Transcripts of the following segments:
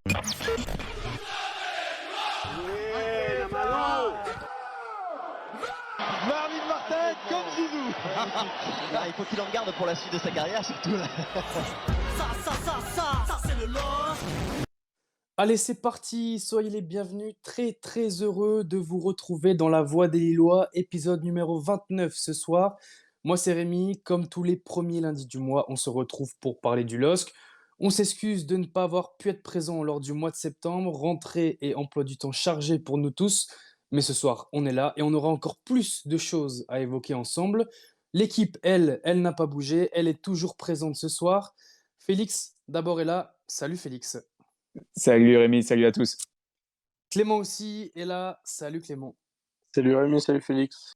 Marvin Martin comme Zizou. Il faut qu'il en garde pour la suite de sa carrière surtout. Ça c'est le LOSC. Allez, c'est parti, soyez les bienvenus, très très heureux de vous retrouver dans La Voix des Lillois, épisode numéro 29 ce soir. Moi c'est Rémi, comme tous les premiers lundis du mois, on se retrouve pour parler du LOSC. On s'excuse de ne pas avoir pu être présent lors du mois de septembre, rentrée et emploi du temps chargé pour nous tous, mais ce soir on est là et on aura encore plus de choses à évoquer ensemble. L'équipe, elle n'a pas bougé, elle est toujours présente ce soir. Félix, d'abord est là. Salut Félix. Salut Rémi, salut à tous. Clément aussi est là. Salut Clément. Salut Rémi, salut Félix.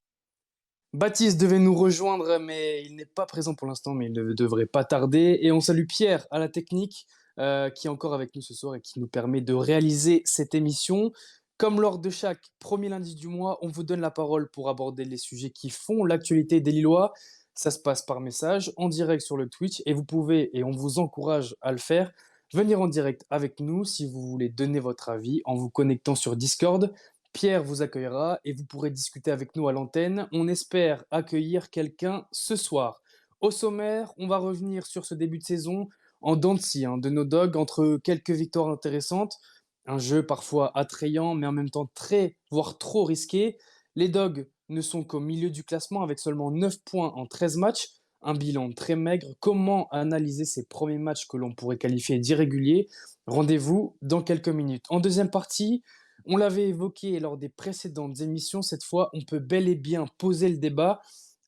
Baptiste devait nous rejoindre, mais il n'est pas présent pour l'instant, mais il ne devrait pas tarder. Et on salue Pierre à la technique, qui est encore avec nous ce soir et qui nous permet de réaliser cette émission. Comme lors de chaque premier lundi du mois, on vous donne la parole pour aborder les sujets qui font l'actualité des Lillois. Ça se passe par message, en direct sur le Twitch, et vous pouvez, et on vous encourage à le faire, venir en direct avec nous si vous voulez donner votre avis en vous connectant sur Discord. Pierre vous accueillera et vous pourrez discuter avec nous à l'antenne. On espère accueillir quelqu'un ce soir. Au sommaire, on va revenir sur ce début de saison en dents de scie, de nos dogs, entre quelques victoires intéressantes, un jeu parfois attrayant mais en même temps très, voire trop risqué. Les dogs ne sont qu'au milieu du classement avec seulement 9 points en 13 matchs, un bilan très maigre. Comment analyser ces premiers matchs que l'on pourrait qualifier d'irréguliers? Rendez-vous dans quelques minutes. En deuxième partie, on l'avait évoqué lors des précédentes émissions, cette fois, on peut bel et bien poser le débat.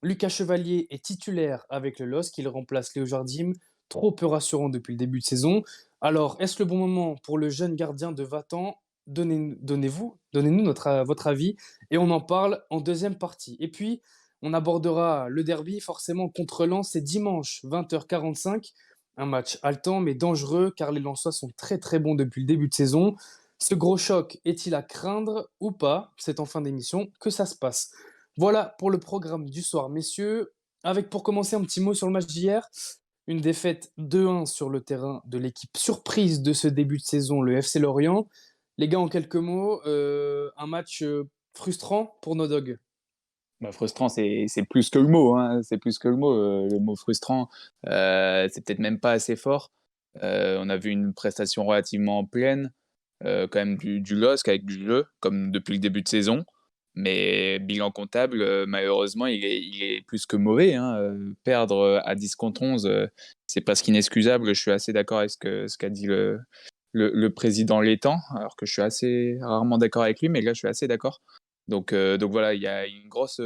Lucas Chevalier est titulaire avec le LOSC, il remplace Léo Jardim, trop peu rassurant depuis le début de saison. Alors, est-ce le bon moment pour le jeune gardien de Vatan? Donnez-nous votre avis et on en parle en deuxième partie. Et puis, on abordera le derby, forcément contre Lens, c'est dimanche 20h45. Un match haletant mais dangereux car les Lensois sont très très bons depuis le début de saison. Ce gros choc est-il à craindre ou pas? C'est en fin d'émission que ça se passe. Voilà pour le programme du soir, messieurs. Avec pour commencer un petit mot sur le match d'hier. Une défaite 2-1 sur le terrain de l'équipe surprise de ce début de saison, le FC Lorient. Les gars, en quelques mots, un match frustrant pour nos dogs. Frustrant, c'est plus que le mot, hein. C'est plus que le mot frustrant, c'est peut-être même pas assez fort. On a vu une prestation relativement pleine, quand même du LOSC avec du jeu, comme depuis le début de saison. Mais bilan comptable, malheureusement, il est plus que mauvais, hein. Perdre à 10 contre 11, c'est presque inexcusable. Je suis assez d'accord avec ce qu'a dit le président Létang, alors que je suis assez rarement d'accord avec lui, mais là, je suis assez d'accord. Donc voilà, il y a une grosse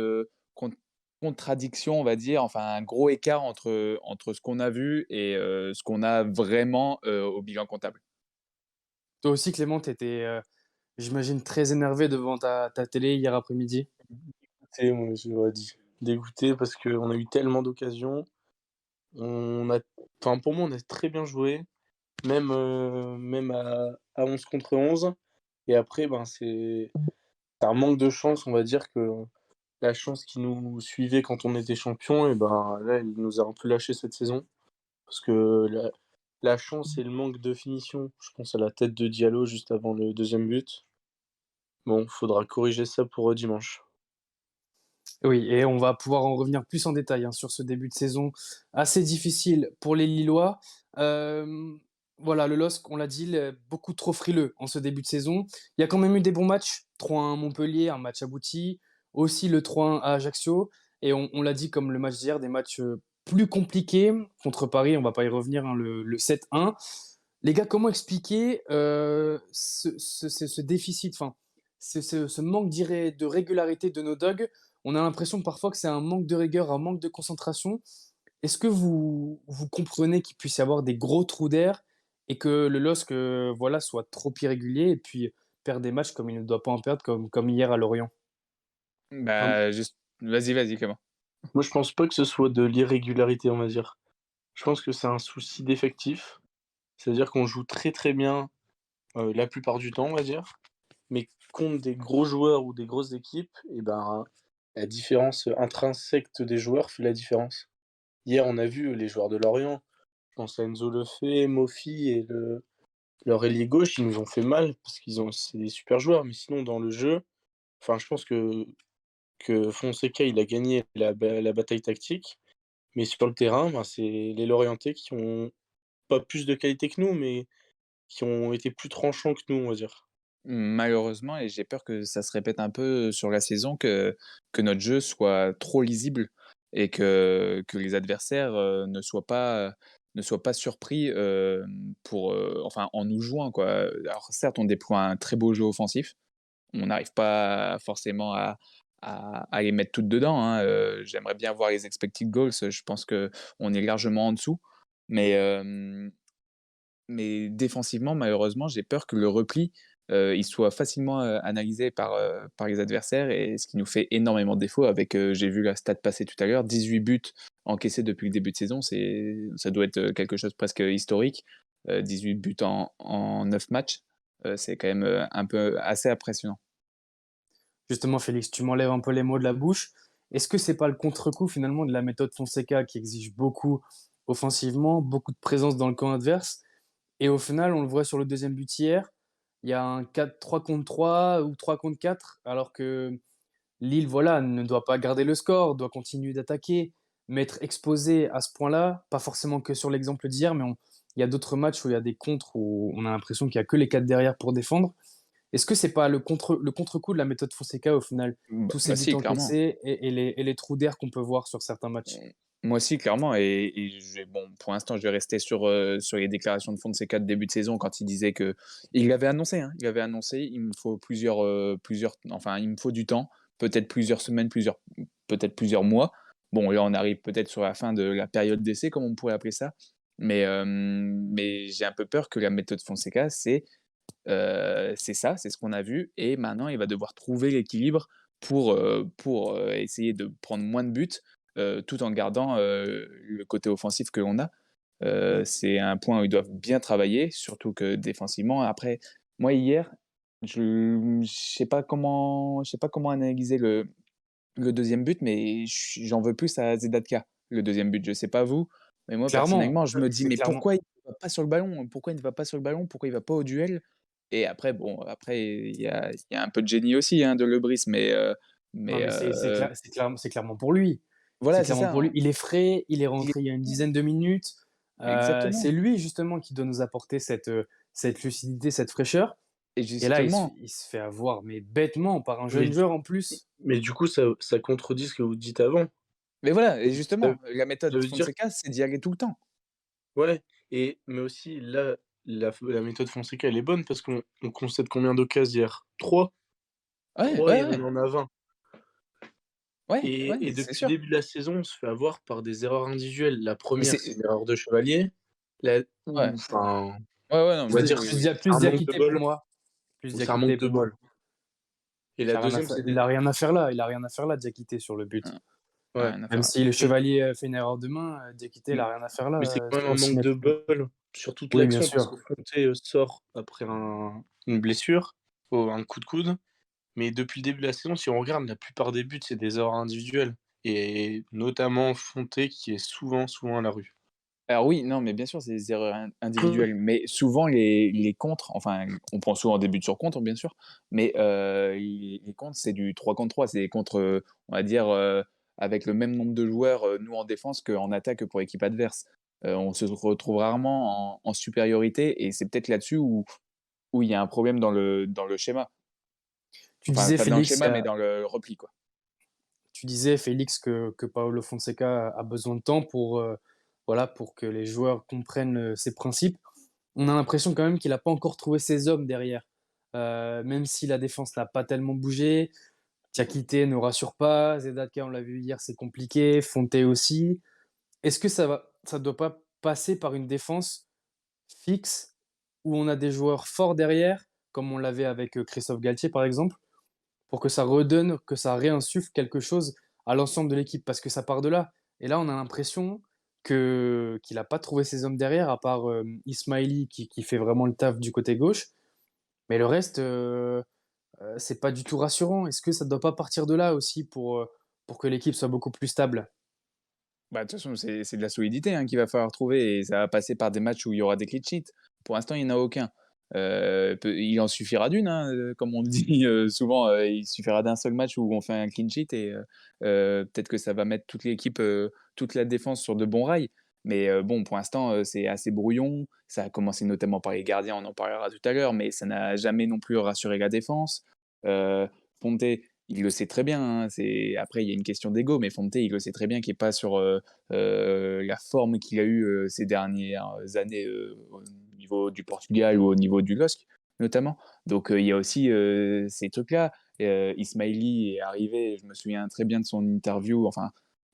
contradiction, on va dire, enfin un gros écart entre ce qu'on a vu et ce qu'on a vraiment au bilan comptable. Toi aussi, Clément, tu étais, j'imagine, très énervé devant ta télé hier après-midi. Dégoûté, moi, j'aurais dit. Dégoûté parce qu'on a eu tellement d'occasions. Pour moi, on a très bien joué, même à 11 contre 11. Et après, c'est un manque de chance, on va dire que la chance qui nous suivait quand on était champion, et là, il nous a un peu lâché cette saison. Parce que la chance et le manque de finition, je pense à la tête de Diallo juste avant le deuxième but. Bon, faudra corriger ça pour dimanche. Oui, et on va pouvoir en revenir plus en détail sur ce début de saison assez difficile pour les Lillois. Voilà, le LOSC, on l'a dit, beaucoup trop frileux en ce début de saison. Il y a quand même eu des bons matchs. 3-1 à Montpellier, un match abouti. Aussi le 3-1 à Ajaccio. Et on l'a dit comme le match d'hier, des matchs plus compliqués. Contre Paris, on va pas y revenir, le 7-1. Les gars, comment expliquer ce déficit, ce manque de régularité de nos dogs? On a l'impression parfois que c'est un manque de rigueur, un manque de concentration. Est-ce que vous comprenez qu'il puisse y avoir des gros trous d'air et que le LOSC voilà, soit trop irrégulier et puis perd des matchs comme il ne doit pas en perdre, comme hier à Lorient? Enfin, Juste, vas-y, Clément. moi, je pense pas que ce soit de l'irrégularité, on va dire. Je pense que c'est un souci d'effectif. C'est-à-dire qu'on joue très très bien la plupart du temps, on va dire. Mais contre des gros joueurs ou des grosses équipes, la différence intrinsèque des joueurs fait la différence. Hier, on a vu les joueurs de Lorient. Je pense à Enzo Lefebvre, Mofi et leur ailier gauche, ils nous ont fait mal parce c'est des super joueurs, mais sinon dans le jeu, enfin je pense que Fonseca, il a gagné la bataille tactique, mais sur le terrain, ben, c'est les Lorientais qui ont pas plus de qualité que nous, mais qui ont été plus tranchants que nous, on va dire. Malheureusement et j'ai peur que ça se répète un peu sur la saison, que notre jeu soit trop lisible et que les adversaires, ne soient pas surpris, enfin en nous jouant quoi. Alors certes, on déploie un très beau jeu offensif, on n'arrive pas forcément à les mettre toutes dedans, hein, j'aimerais bien voir les expected goals, je pense qu'on est largement en dessous, mais défensivement, malheureusement, j'ai peur que le repli, il soit facilement, analysé par les adversaires et ce qui nous fait énormément défaut avec, j'ai vu la stat passer tout à l'heure, 18 buts encaissés depuis le début de saison, ça doit être, quelque chose presque historique. 18 buts en 9 matchs, c'est quand même, un peu assez impressionnant. Justement, Félix, tu m'enlèves un peu les mots de la bouche. Est-ce que c'est pas le contre-coup finalement de la méthode Fonseca qui exige beaucoup offensivement, beaucoup de présence dans le camp adverse? Et au final, on le voit sur le deuxième but hier, il y a un 4-3 contre 3 ou 3 contre 4, alors que Lille, voilà, ne doit pas garder le score, doit continuer d'attaquer, mais être exposé à ce point-là, pas forcément que sur l'exemple d'hier, mais il y a d'autres matchs où il y a des contres où on a l'impression qu'il n'y a que les quatre derrière pour défendre. Est-ce que c'est pas le contre-coup de la méthode Fonseca au final? Tous ces buts Si, clairement. encaissés et les trous d'air qu'on peut voir sur certains matchs. Moi aussi, clairement, et bon, pour l'instant, je vais rester sur les déclarations de Fonseca de début de saison quand il disait que il l'avait annoncé, hein, il avait annoncé, il me faut enfin, il me faut du temps, peut-être plusieurs semaines, peut-être plusieurs mois. Bon, là, on arrive peut-être sur la fin de la période d'essai, comme on pourrait appeler ça, mais j'ai un peu peur que la méthode Fonseca, c'est ça, c'est ce qu'on a vu, et maintenant, il va devoir trouver l'équilibre pour essayer de prendre moins de buts tout en gardant le côté offensif que l'on a. C'est un point où ils doivent bien travailler, surtout que défensivement. Après, moi hier, je ne sais pas comment analyser le deuxième but, mais j'en veux plus à Zedatka, le deuxième but. Je sais pas vous, mais moi Clairement, personnellement, je me dis c'est mais clairement. pourquoi il ne va pas sur le ballon? Pourquoi il ne va pas sur le ballon? Pourquoi il va pas au duel? Et après, bon, après il y a un peu de génie aussi hein, de Lebris, Non, mais mais c'est clairement pour lui. C'est voilà, c'est clairement ça, pour lui. hein. Il est frais, il est Il est rentré il y a une dizaine de minutes. C'est exactement. lui justement qui doit nous apporter cette lucidité, cette fraîcheur. Et Et là, justement, il se fait avoir, mais bêtement, par un Mais jeune du joueur en plus. mais du coup, ça contredit ce que vous dites avant. mais voilà, et Ça justement, la ça méthode veut dire Fonseca, c'est d'y aller tout le temps. ouais, mais aussi là, la méthode Fonseca, elle est bonne parce qu'on concède combien d'occasions hier? 3. Ouais, 3 ouais, et on ouais, en a 20. ouais, ouais, Et c'est depuis le sûr. début de la saison, on se fait avoir par des erreurs individuelles. La Mais première, c'est c'est une erreur de Chevalier, la ou ouais, enfin, ouais, ouais, non, on va mais dire oui, c'est oui. c'est Plus un manque de Diakité pour bol moi. Plus ou c'est un manque Diakité de pour moi. bol. Et Il la a rien à deuxième, faire, c'est il des a rien à faire là. Il a rien à faire là, Diakité, sur le but. Hein, ouais, rien à Même faire. si le et chevalier fait une erreur de main, Diakité, il mmh, a rien à faire là. mais c'est quand même Faut un aussi manque mettre. de bol sur toute Oui, bien l'action parce que sûr. Fonté, sort après une blessure, un coup de coude. Mais depuis le début de la saison, si on regarde, la plupart des buts, c'est des erreurs individuelles et notamment Fonté qui est souvent à la rue. Alors oui, non, mais bien sûr, c'est des erreurs individuelles, mais souvent les contres, enfin, on prend souvent des buts sur contre, bien sûr, mais les contres, c'est du 3 contre 3, c'est des contres, on va dire, avec le même nombre de joueurs, nous en défense qu'en attaque pour l'équipe adverse. On se retrouve rarement en supériorité et c'est peut-être là-dessus où il y a un problème dans le schéma. Tu Enfin, disais, pas dans le Félix, schéma, mais dans le repli, quoi. tu disais, Félix, que Paulo Fonseca a besoin de temps pour, voilà, pour que les joueurs comprennent ses principes. On a l'impression quand même qu'il n'a pas encore trouvé ses hommes derrière. Même si la défense n'a pas tellement bougé, Diakité ne rassure pas, Zedaka, on l'a vu hier, c'est compliqué, Fonte aussi. Est-ce que ça doit pas passer par une défense fixe où on a des joueurs forts derrière, comme on l'avait avec Christophe Galtier par exemple, pour que ça redonne, que ça réinsuffle quelque chose à l'ensemble de l'équipe, parce que ça part de là. Et là, on a l'impression qu'il n'a pas trouvé ses hommes derrière, à part Ismaili qui fait vraiment le taf du côté gauche. Mais le reste, c'est pas du tout rassurant. Est-ce que ça ne doit pas partir de là aussi pour que l'équipe soit beaucoup plus stable? Bah, de toute façon, c'est de la solidité, hein, qu'il va falloir trouver et ça va passer par des matchs où il y aura des clean sheets. Pour l'instant, il n'y en a aucun. Il en suffira d'une, hein, comme on le dit souvent, il suffira d'un seul match où on fait un clean sheet et peut-être que ça va mettre toute l'équipe, toute la défense sur de bons rails. Mais bon, pour l'instant, c'est assez brouillon. Ça a commencé notamment par les gardiens, on en parlera tout à l'heure, mais ça n'a jamais non plus rassuré la défense. Fonte, il le sait très bien, hein, après il y a une question d'ego, mais Fonte, il le sait très bien qu'il est pas sur, la forme qu'il a eue, ces dernières années, au niveau du Portugal ou au niveau du LOSC, notamment. Donc il y a aussi, ces trucs-là. Ismaili est arrivé, je me souviens très bien de son interview, enfin,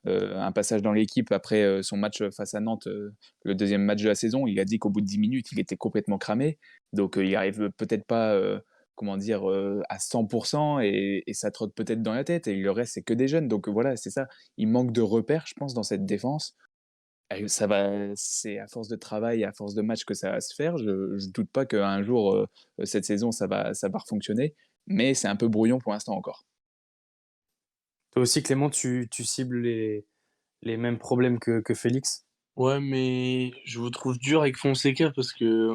un passage dans l'équipe après son match face à Nantes, le deuxième match de la saison. Il a dit qu'au bout de 10 minutes, il était complètement cramé. Donc il arrive peut-être pas, comment dire, à 100% et ça trotte peut-être dans la tête. Et le reste, c'est que des jeunes. Donc voilà, c'est ça. Il manque de repères, je pense, dans cette défense. Et c'est à force de travail, à force de matchs que ça va se faire. Je ne doute pas qu'un jour, cette saison, ça va refonctionner. Mais c'est un peu brouillon pour l'instant encore. Toi aussi, Clément, tu cibles les mêmes problèmes que Félix. Ouais, mais je vous trouve dur avec Fonseca parce que,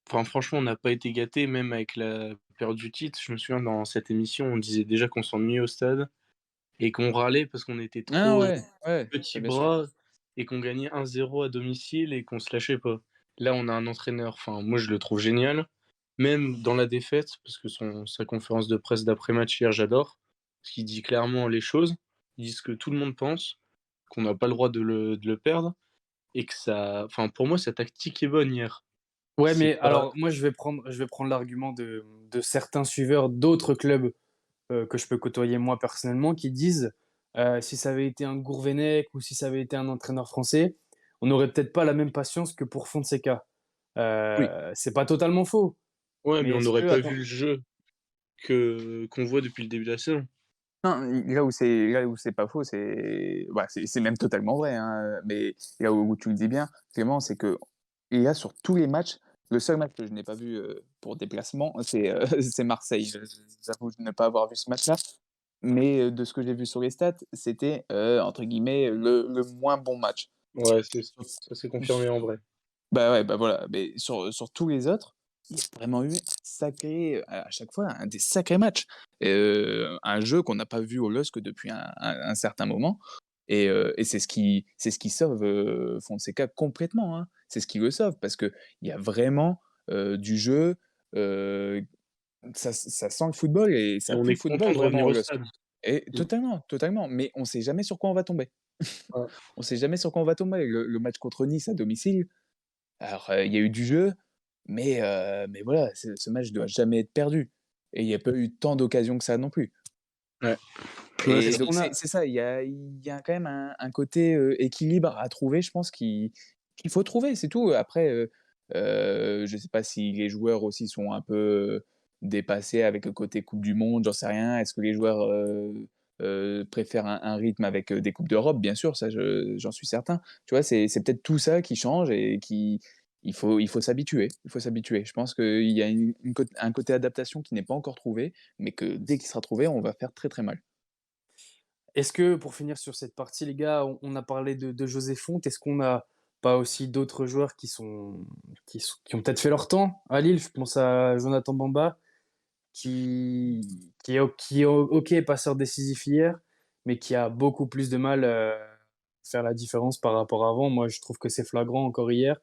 enfin, franchement, on n'a pas été gâtés, même avec la période du titre. Je me souviens, dans cette émission, on disait déjà qu'on s'ennuyait au stade et qu'on râlait parce qu'on était Ah trop ouais, ouais, petits ça, bien sûr. bras et qu'on gagnait 1-0 à domicile et qu'on se lâchait pas. Là, on a un entraîneur, enfin, moi, je le trouve génial, même dans la défaite, parce que sa conférence de presse d'après-match hier, j'adore, parce qu'il dit clairement les choses, il dit ce que tout le monde pense, qu'on n'a pas le droit de le perdre, et que ça. Enfin, pour moi, sa tactique est bonne hier. Ouais, C'est mais pas. alors moi, je vais prendre l'argument de certains suiveurs d'autres clubs que je peux côtoyer moi personnellement qui disent si ça avait été un Gourvenec ou si ça avait été un entraîneur français, on n'aurait peut-être pas la même patience que pour Fonseca. Oui. C'est pas totalement faux. Ouais, mais Mais on est-ce n'aurait que, pas attends, vu le jeu qu'on voit depuis le début de la saison. Non, là où c'est pas faux, c'est même totalement vrai, hein, mais là où tu le dis bien, Clément, c'est que là, sur tous les matchs, le seul match que je n'ai pas vu pour déplacement, c'est c'est Marseille. J'avoue ne pas avoir vu ce match-là, mais de ce que j'ai vu sur les stats, c'était entre guillemets le moins bon match. Ouais, ça s'est confirmé en vrai. Bah ouais, bah voilà, mais sur tous les autres, il y a vraiment eu à chaque fois, des sacrés matchs. Un jeu qu'on n'a pas vu au LOSC depuis un certain moment et c'est ce qui sauve, Fonseca complètement, hein. C'est ce qui le sauve parce qu'il y a vraiment, du jeu, heu, ça sent le football et Et ça on pue est le football content de vraiment revenir au au LOSC stade. et Mmh. totalement, totalement, mais on sait jamais sur quoi on va tomber. Ouais. On sait jamais sur quoi on va tomber. Le match contre Nice à domicile, alors, il y a eu du jeu, mais voilà, ce match doit jamais être perdu et il y a pas eu tant d'occasions que ça non plus Ouais. Ouais, et est-ce donc qu'on a, c'est ça, il y a quand même un côté, équilibre à trouver, je pense qu'il faut trouver, c'est tout. Après, je sais pas si les joueurs aussi sont un peu, dépassés avec le côté coupe du monde, j'en sais rien. Est-ce que les joueurs, préfèrent un rythme avec, des coupes d'Europe? Bien sûr, ça j'en suis certain. Tu vois? C'est peut-être tout ça qui change et il faut s'habituer, il faut s'habituer. Je pense qu'il y a un côté adaptation qui n'est pas encore trouvé, mais que dès qu'il sera trouvé, on va faire très, très mal. est-ce que pour finir sur cette partie, les gars, on a parlé de José Fonte, est-ce qu'on n'a pas aussi d'autres joueurs qui ont peut-être fait leur temps à Lille? Je pense à Jonathan Bamba, qui est OK, passeur décisif hier, mais qui a beaucoup plus de mal à faire la différence par rapport à avant. Moi, je trouve que c'est flagrant encore hier.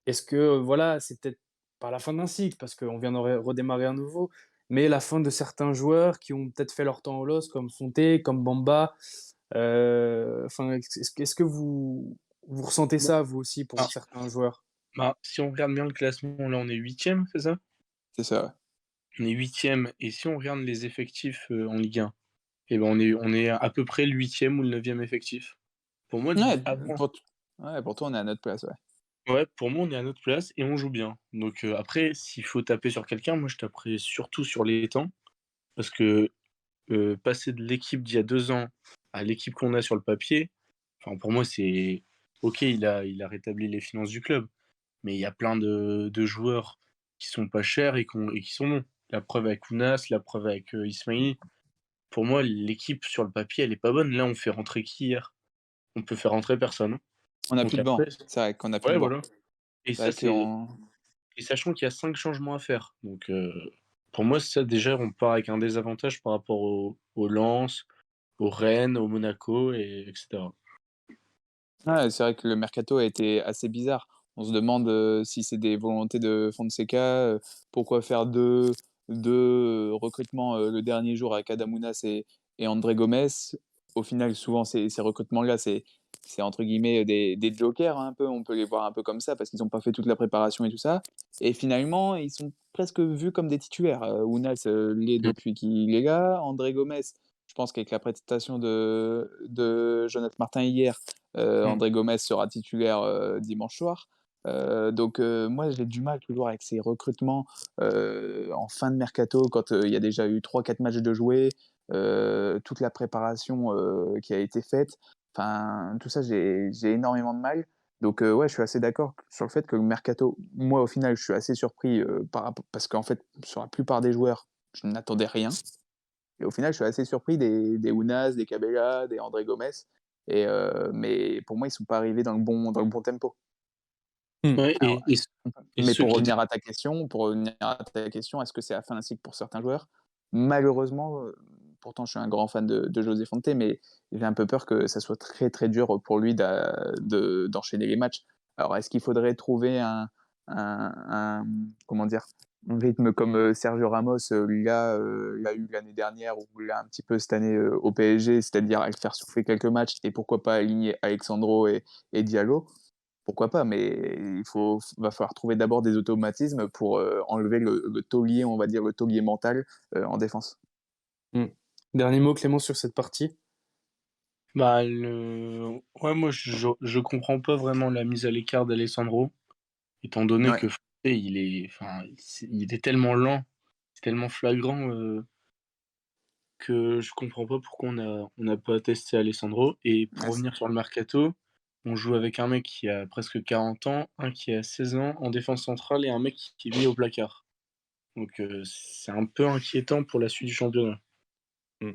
Est-ce que, voilà, c'est peut-être pas la fin d'un cycle, parce qu'on vient de redémarrer à nouveau, mais la fin de certains joueurs qui ont peut-être fait leur temps au LOS, comme Fonte, comme Bamba. Enfin, est-ce que vous ressentez Bon, ça, vous aussi, pour ah, certains joueurs? bah, si on regarde bien le classement, là, on est huitième, c'est ça? C'est ça, ouais. On est huitième, et si on regarde les effectifs en Ligue 1, et ben on est à peu près le huitième ou le neuvième effectif. Pour moi, Ouais, avant, pour toi, on est à notre place, ouais. ouais, pour moi, on est à notre place et on joue bien. Donc après, s'il faut taper sur quelqu'un, moi, je taperai surtout sur les temps, parce que passer de l'équipe d'il y a 2 ans à l'équipe qu'on a sur le papier, enfin, pour moi, c'est OK, il a rétabli les finances du club, mais il y a plein de joueurs qui sont pas chers et qui sont bons. La preuve avec Ounas, la preuve avec Ismaïli. Pour moi, l'équipe sur le papier, elle est pas bonne. Là, on fait rentrer qui hier? On peut faire rentrer personne. On n'a Donc plus de après, banc. C'est vrai qu'on n'a plus ouais, de banc. voilà. Et C'est ça, vrai c'est qu'on Et sachant qu'il y a 5 changements à faire. Donc, pour moi, ça déjà, on part avec un désavantage par rapport au Lens, au Rennes, au Monaco et etc. Ouais, c'est vrai que le mercato a été assez bizarre. On se demande si c'est des volontés de Fonseca, pourquoi faire deux recrutements le dernier jour avec Adamounas et André Gomes. Au final, souvent, ces recrutements-là, c'est entre guillemets des jokers, hein, un peu. On peut les voir un peu comme ça parce qu'ils n'ont pas fait toute la préparation et tout ça. Et finalement, ils sont presque vus comme des titulaires. Ounas l'est Mmh. depuis qu'il est là. André Gomes, je pense qu'avec la prestation de Jonathan Martin hier, Mmh. André Gomes sera titulaire dimanche soir. Donc moi j'ai du mal toujours avec ces recrutements en fin de mercato quand il y a déjà eu 3-4 matchs de jouer, toute la préparation qui a été faite. Enfin, tout ça, j'ai énormément de mal. Donc ouais, je suis assez d'accord sur le fait que le mercato, moi au final, je suis assez surpris parce qu'en fait, sur la plupart des joueurs, je n'attendais rien. Et au final, je suis assez surpris des Ounas, des Cabella, des André Gomes. Mais pour moi, ils ne sont pas arrivés dans le bon tempo. Mmh. Ouais, Alors, et mais ceux pour qui étaient revenir à ta question, est-ce que c'est la fin d'un cycle pour certains joueurs? Malheureusement, pourtant je suis un grand fan de José Fonte, mais j'ai un peu peur que ça soit très, très dur pour lui d'enchaîner les matchs. Alors est-ce qu'il faudrait trouver comment dire? Un rythme comme, Sergio Ramos, l'a eu l'année dernière ou l'a un petit peu cette année, au PSG, c'est-à-dire à le faire souffler quelques matchs et pourquoi pas aligner Alexandro et Diallo? Pourquoi pas, mais va falloir trouver d'abord des automatismes pour enlever le taulier, on va dire, le taulier mental en défense. Mmh. Dernier mot, Clément, sur cette partie? bah, le ouais, moi, je comprends pas vraiment la mise à l'écart d'Alessandro, étant donné Ouais, que Fonte, il est tellement lent, c'est tellement flagrant, que je comprends pas pourquoi on n'a pas testé Alessandro. Et pour ouais, revenir sur le mercato, on joue avec un mec qui a presque 40 ans, un qui a 16 ans en défense centrale et un mec qui vit au placard. Donc c'est un peu inquiétant pour la suite du championnat. Mmh.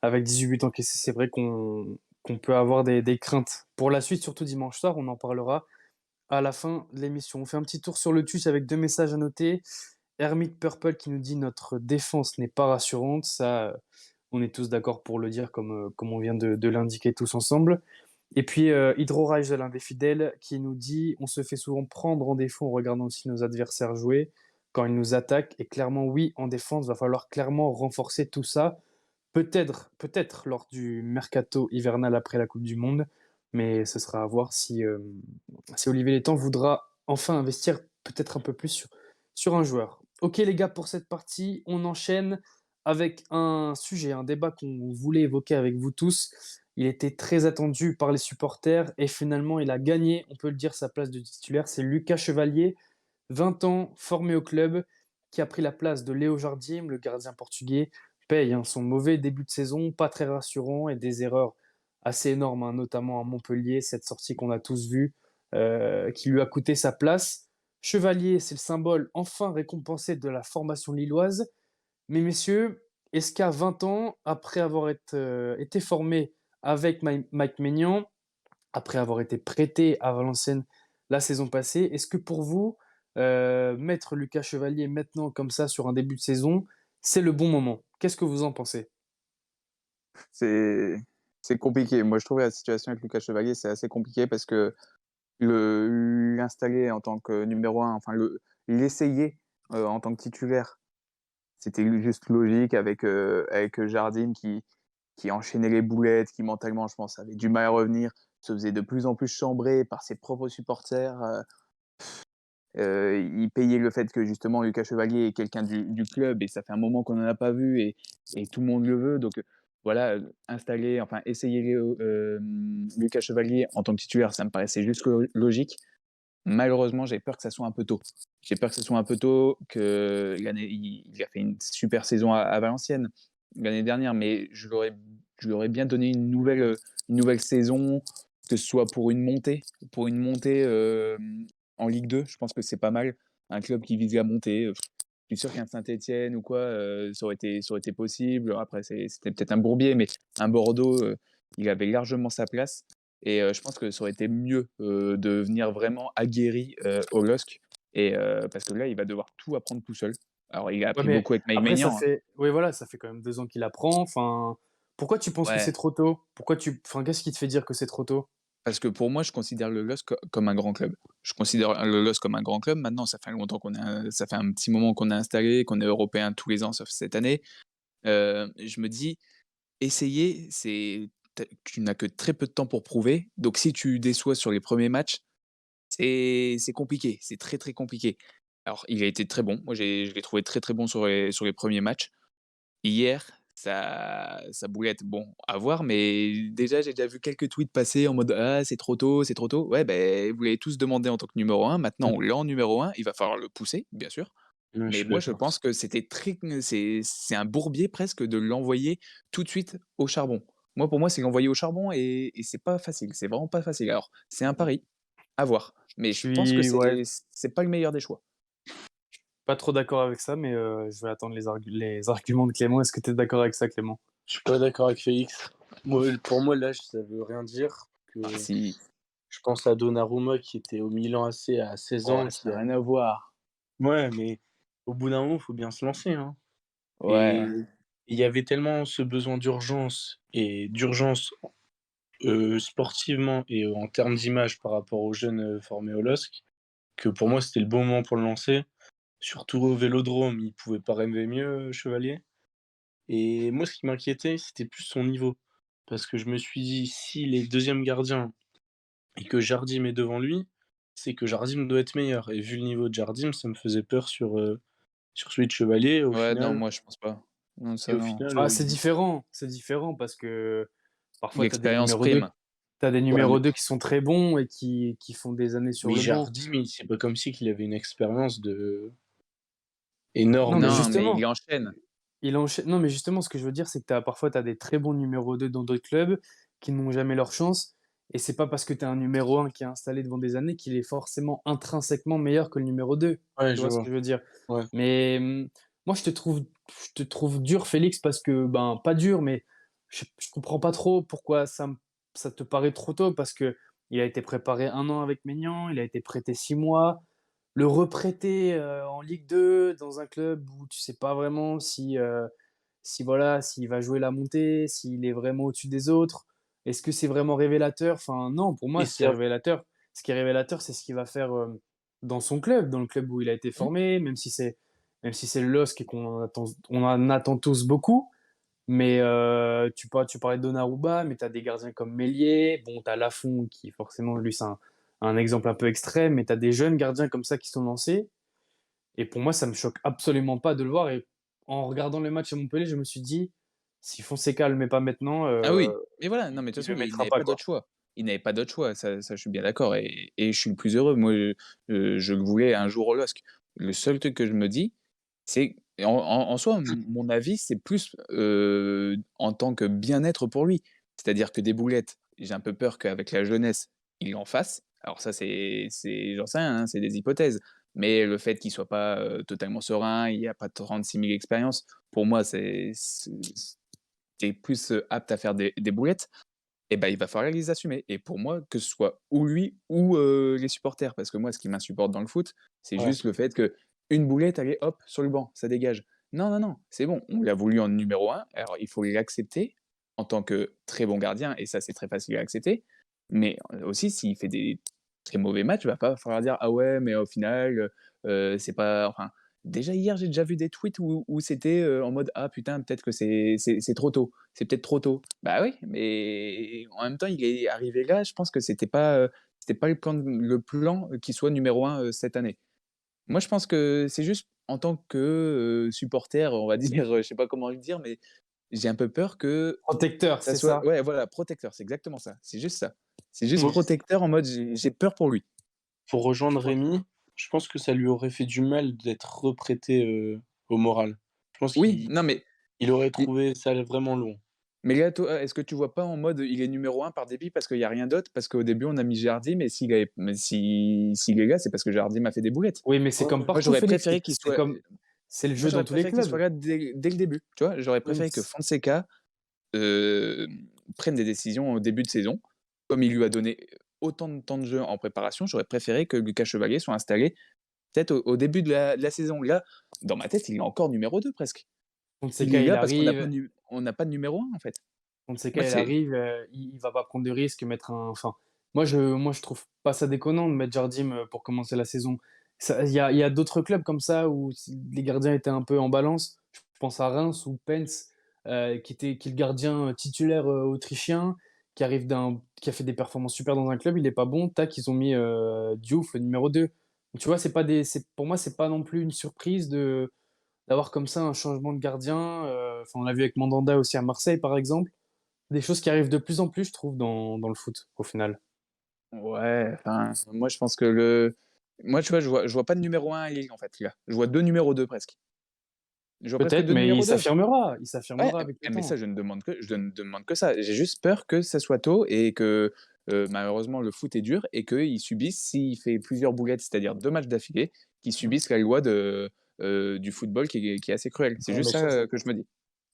Avec 18 buts encaissés, c'est vrai qu'on peut avoir des craintes. Pour la suite, surtout dimanche soir, on en parlera à la fin de l'émission. On fait un petit tour sur le Twitch avec 2 messages à noter. Hermit Purple qui nous dit: «Notre défense n'est pas rassurante». Ça, on est tous d'accord pour le dire comme on vient de l'indiquer tous ensemble. Et puis, Hydro-Rage, l'un des fidèles, qui nous dit: «On se fait souvent prendre en défaut en regardant aussi nos adversaires jouer quand ils nous attaquent et clairement oui, en défense, va falloir clairement renforcer tout ça». Peut-être lors du mercato hivernal après la coupe du monde, mais ce sera à voir si Olivier Létang voudra enfin investir peut-être un peu plus sur un joueur. OK les gars, pour cette partie, on enchaîne avec un sujet, un débat qu'on voulait évoquer avec vous tous. Il était très attendu par les supporters et finalement il a gagné, on peut le dire, sa place de titulaire. C'est Lucas Chevalier, 20 ans, formé au club, qui a pris la place de Léo Jardim, le gardien portugais. Paye hein, son mauvais début de saison, pas très rassurant et des erreurs assez énormes, hein, notamment à Montpellier, cette sortie qu'on a tous vue, qui lui a coûté sa place. Chevalier, c'est le symbole enfin récompensé de la formation lilloise. Mais messieurs, est-ce qu'à 20 ans, après avoir été formé avec Mike Maignan, après avoir été prêté à Valenciennes la saison passée, est-ce que pour vous, mettre Lucas Chevalier maintenant comme ça sur un début de saison, c'est le bon moment? Qu'est-ce que vous en pensez? c'est c'est compliqué. Moi, je trouve la situation avec Lucas Chevalier, c'est assez compliqué parce que l'installer en tant que numéro 1, enfin l'essayer en tant que titulaire, c'était juste logique avec Jardim qui enchaînait les boulettes, qui mentalement, je pense, avait du mal à revenir, se faisait de plus en plus chambrer par ses propres supporters. Il payait le fait que justement Lucas Chevalier est quelqu'un du club et ça fait un moment qu'on n'en a pas vu et tout le monde le veut. Donc voilà, installer, enfin essayer Lucas Chevalier en tant que titulaire, ça me paraissait juste logique. Malheureusement, j'ai peur que ça soit un peu tôt. J'ai peur que ça soit un peu tôt, que il a fait une super saison à Valenciennes l'année dernière, mais je lui aurais bien donné une nouvelle saison, que ce soit pour une montée en Ligue 2. Je pense que c'est pas mal. Un club qui vise la montée. Je suis sûr qu'un Saint-Etienne ou quoi, ça aurait été possible. Après, c'était peut-être un Bourbier, mais un Bordeaux, il avait largement sa place. Et je pense que ça aurait été mieux de venir vraiment aguerri au LOSC Et parce que là, il va devoir tout apprendre tout seul. Alors, il a Ouais, appris mais beaucoup avec Mike après ça Maignan, hein. fait oui, voilà, ça fait quand même 2 ans qu'il apprend, enfin, pourquoi tu penses que c'est Ouais, trop tôt? Enfin, qu'est-ce qui te fait dire que c'est trop tôt? parce que pour moi, je considère le LOSC comme un grand club. Je considère le LOSC comme un grand club. Maintenant, ça fait un petit moment qu'on est installé, qu'on est européen tous les ans, sauf cette année. Je me dis: «Essayer, tu n'as que très peu de temps pour prouver, donc si tu déçois sur les premiers matchs, c'est compliqué, c'est très, très compliqué». Alors, il a été très bon. Moi, je l'ai trouvé très, très bon sur les premiers matchs. Hier, ça boulette, bon, à voir, mais déjà, j'ai déjà vu quelques tweets passer en mode: «Ah, c'est trop tôt, c'est trop tôt». Ouais, ben, vous l'avez tous demandé en tant que numéro un. Maintenant Mmh. on l'a en numéro un. Il va falloir le pousser, bien sûr, Ouais, je mais suis moi, je d'accord. pense que c'était c'est un bourbier presque de l'envoyer tout de suite au charbon. Moi, pour moi, c'est l'envoyer au charbon et c'est pas facile, c'est vraiment pas facile. Alors, c'est un pari, à voir, mais Je je pense que suis ouais, c'est pas le meilleur des choix. pas trop d'accord avec ça, mais je vais attendre les arguments de Clément. Est-ce que tu es d'accord avec ça, Clément? Je suis pas d'accord avec Félix. Pour moi, l'âge, ça veut rien dire. Que Ah si, je pense à Donnarumma qui était au Milan AC à 16 oh, ans. ça n'a rien à voir. Ouais, mais au bout d'un moment, il faut bien se lancer, hein. Et Ouais. il y avait tellement ce besoin d'urgence sportivement et en termes d'image par rapport aux jeunes formés au LOSC, que pour moi, c'était le bon moment pour le lancer. Surtout au Vélodrome, il pouvait pas rêver mieux, Chevalier. Et moi, ce qui m'inquiétait, c'était plus son niveau. Parce que je me suis dit, s'il est deuxième gardien et que Jardim est devant lui, c'est que Jardim doit être meilleur. Et vu le niveau de Jardim, ça me faisait peur sur celui de Chevalier. Ouais, non, moi je pense pas. Non, Et ça au non. final, Bah, c'est différent parce que parfois tu as des L'expérience numéros 2 prime. ouais, mais, qui sont très bons et qui font des années sur mais le banc. Jardim, c'est pas comme si qu'il avait une expérience énorme. Non, mais Non, mais il justement, enchaîne. il enchaîne non, mais justement, ce que je veux dire, c'est que parfois tu as des très bons numéros 2 dans d'autres clubs qui n'ont jamais leur chance et c'est pas parce que tu as un numéro 1 qui est installé devant des années qu'il est forcément intrinsèquement meilleur que le numéro 2. Ouais, Tu je vois ce vois. que je veux dire? Ouais. Mais, moi je te trouve dur Félix parce que, ben, pas dur, mais je comprends pas trop pourquoi ça te paraît trop tôt parce que il a été préparé 1 an avec Maignan, il a été prêté 6 mois. Le reprêter, en Ligue 2 dans un club où tu sais pas vraiment si voilà, s'il va jouer la montée, s'il est vraiment au-dessus des autres. Est-ce que c'est vraiment révélateur? Enfin non, pour moi Et c'est ce qui est révélateur, c'est ce qu'il va faire, dans son club, dans le club où il a été Mmh. formé, même si c'est le LOSC et on en attend tous beaucoup. Mais tu parlais de Donnarumma, mais tu as des gardiens comme Meslier, bon, tu as Lafont qui forcément lui c'est un exemple un peu extrême, mais tu as des jeunes gardiens comme ça qui sont lancés et pour moi ça me choque absolument pas de le voir et en regardant le match à Montpellier, je me suis dit: «Si Fonseca le met pas maintenant, Ah oui, mais voilà, non, mais de toute il façon, le il mettra n'avait pas, pas quoi». d'autre choix. Il n'avait pas d'autre choix, ça je suis bien d'accord et je suis le plus heureux. Moi, je le voulais un jour au LOSC. Le seul truc que je me dis, c'est en soi, mon avis, c'est plus, en tant que bien-être pour lui. C'est-à-dire que des boulettes, j'ai un peu peur qu'avec la jeunesse, il en fasse. Alors ça, j'en sais rien, hein, c'est des hypothèses. Mais le fait qu'il soit pas, totalement serein, il y a pas 36 000 expériences, pour moi, tu plus, apte à faire des boulettes et ben il va falloir les assumer et pour moi, que ce soit ou lui ou les supporters, parce que moi, ce qui m'insupporte dans le foot, c'est ouais. juste le fait que une boulette, allez hop, sur le banc, ça dégage. Non, non, non, c'est bon, on l'a voulu en numéro un. Alors il faut l'accepter en tant que très bon gardien et ça, c'est très facile à accepter, mais aussi s'il fait des très mauvais matchs, il va pas falloir dire: «Ah ouais, mais au final, c'est pas» enfin, déjà hier, j'ai déjà vu des tweets où c'était, en mode: «Ah putain, peut-être que c'est trop tôt, c'est peut-être trop tôt». Bah oui, mais en même temps, il est arrivé là, je pense que c'était pas le plan qu'il soit numéro un cette année. Moi, je pense que c'est juste en tant que, supporter, on va dire, je sais pas comment le dire, mais j'ai un peu peur que Protecteur, ça c'est soit ça? ouais, voilà, protecteur, c'est exactement ça, c'est juste ça. C'est juste Pour protecteur en mode j'ai peur pour lui. pour rejoindre Rémi, je pense que ça lui aurait fait du mal d'être reprêté, au moral. Je pense Oui, qu'il non mais il aurait i trouvé ça vraiment long. mais là, toi, est-ce que tu vois pas en mode il est numéro un par dépit parce qu'il y a rien d'autre? Parce qu'au début, on a mis Jardim et s'il est là, c'est parce que Jardim a fait des boulettes. Oui, mais c'est Ouais, comme Moi, partout j'aurais Félix, préféré qu'il soit c'est le moi, jeu dans j'aurais tous les préféré qu'il soit clubs. là dès le début, tu vois? J'aurais Oui, mais préféré que Fonseca, prenne des décisions au début de saison. Comme il lui a donné autant de temps de jeu en préparation, j'aurais préféré que Lucas Chevalier soit installé peut-être au début de la saison. Là, dans ma tête, il est encore numéro 2 presque. Il Fonseca, est il là parce qu'on n'a pas arrive. on n'a pas de numéro 1 en fait. Fonseca, Moi, il c'est arrive, il va pas prendre de risque, mettre un enfin, moi je trouve pas ça déconnant de mettre Jardim, pour commencer la saison. Ça il y a d'autres clubs comme ça où les gardiens étaient un peu en balance. Je pense à Reims ou Penn, qui est le gardien, titulaire, autrichien, qui a fait des performances super dans un club, il est pas bon, tac, ils ont mis, Diouf numéro 2. Tu vois, pour moi, c'est pas non plus une surprise d'avoir comme ça un changement de gardien, enfin, on l'a vu avec Mandanda aussi à Marseille, par exemple. Des choses qui arrivent de plus en plus, je trouve, dans le foot, au final. ouais, enfin, moi, je pense que moi, tu vois, je vois pas de numéro 1 à Lille, en fait, là. Je vois 2 numéros 2 presque. Je vois presque Peut-être, 2 mais il numéros 2. s'affirmera, il Ouais, s'affirmera avec le mais ça, temps. je ne demande que ça. J'ai juste peur que ça soit tôt et que, malheureusement, le foot est dur et qu'il subisse, s'il fait plusieurs boulettes, c'est-à-dire 2 matchs d'affilée, qu'il subisse la loi du football qui est assez cruelle. C'est Ouais, juste mais ça, ça, que je me dis.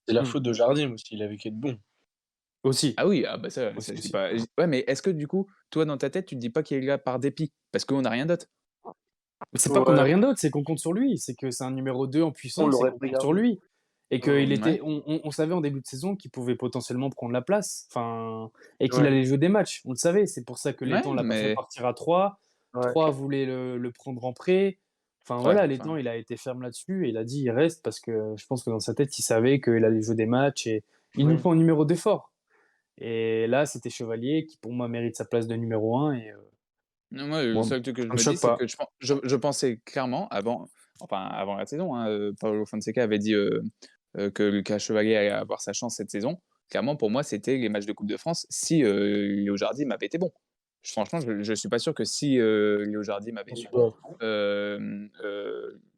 c'est la Mmh. faute de Jardim aussi, il avait qu'à être bon. Aussi, Ah oui, ah bah ça, aussi, je dis aussi. pas ouais, mais est-ce que du coup, toi, dans ta tête, tu te dis pas qu'il est là par dépit? Parce qu'on a rien d'autre. Mais c'est pas qu'on a Ouais, rien d'autre, c'est qu'on compte sur lui. C'est que c'est un numéro 2 en on puissance et l'aurait qu'on pas compte sur gardé. lui. Et Ouais, qu'il Ouais, était on savait en début de saison qu'il pouvait potentiellement prendre la place, enfin et qu'il ouais, allait jouer des matchs. On le savait, c'est pour ça que ouais, Létang l'a pas fait mais partir à 3. ouais. 3 voulait le prendre en prêt. Enfin ouais, voilà, enfin, Létang, il a été ferme là-dessus et il a dit: «Il reste» parce que je pense que dans sa tête, il savait qu'il allait jouer des matchs et il nous Oui. faut un numéro 2 fort. Et là, c'était Chevalier qui, pour moi, mérite sa place de numéro 1 et non, moi, le moi, seul truc que je ça me me dis, choque c'est pas. que je pensais clairement avant la saison, hein, Paulo Fonseca avait dit, que Lucas Chevalier allait avoir sa chance cette saison. Clairement, pour moi, c'était les matchs de coupe de France si, Léo Jardim avait été bon. Franchement, je suis pas sûr que si, Léo Jardim avait Je pense été bon, pas.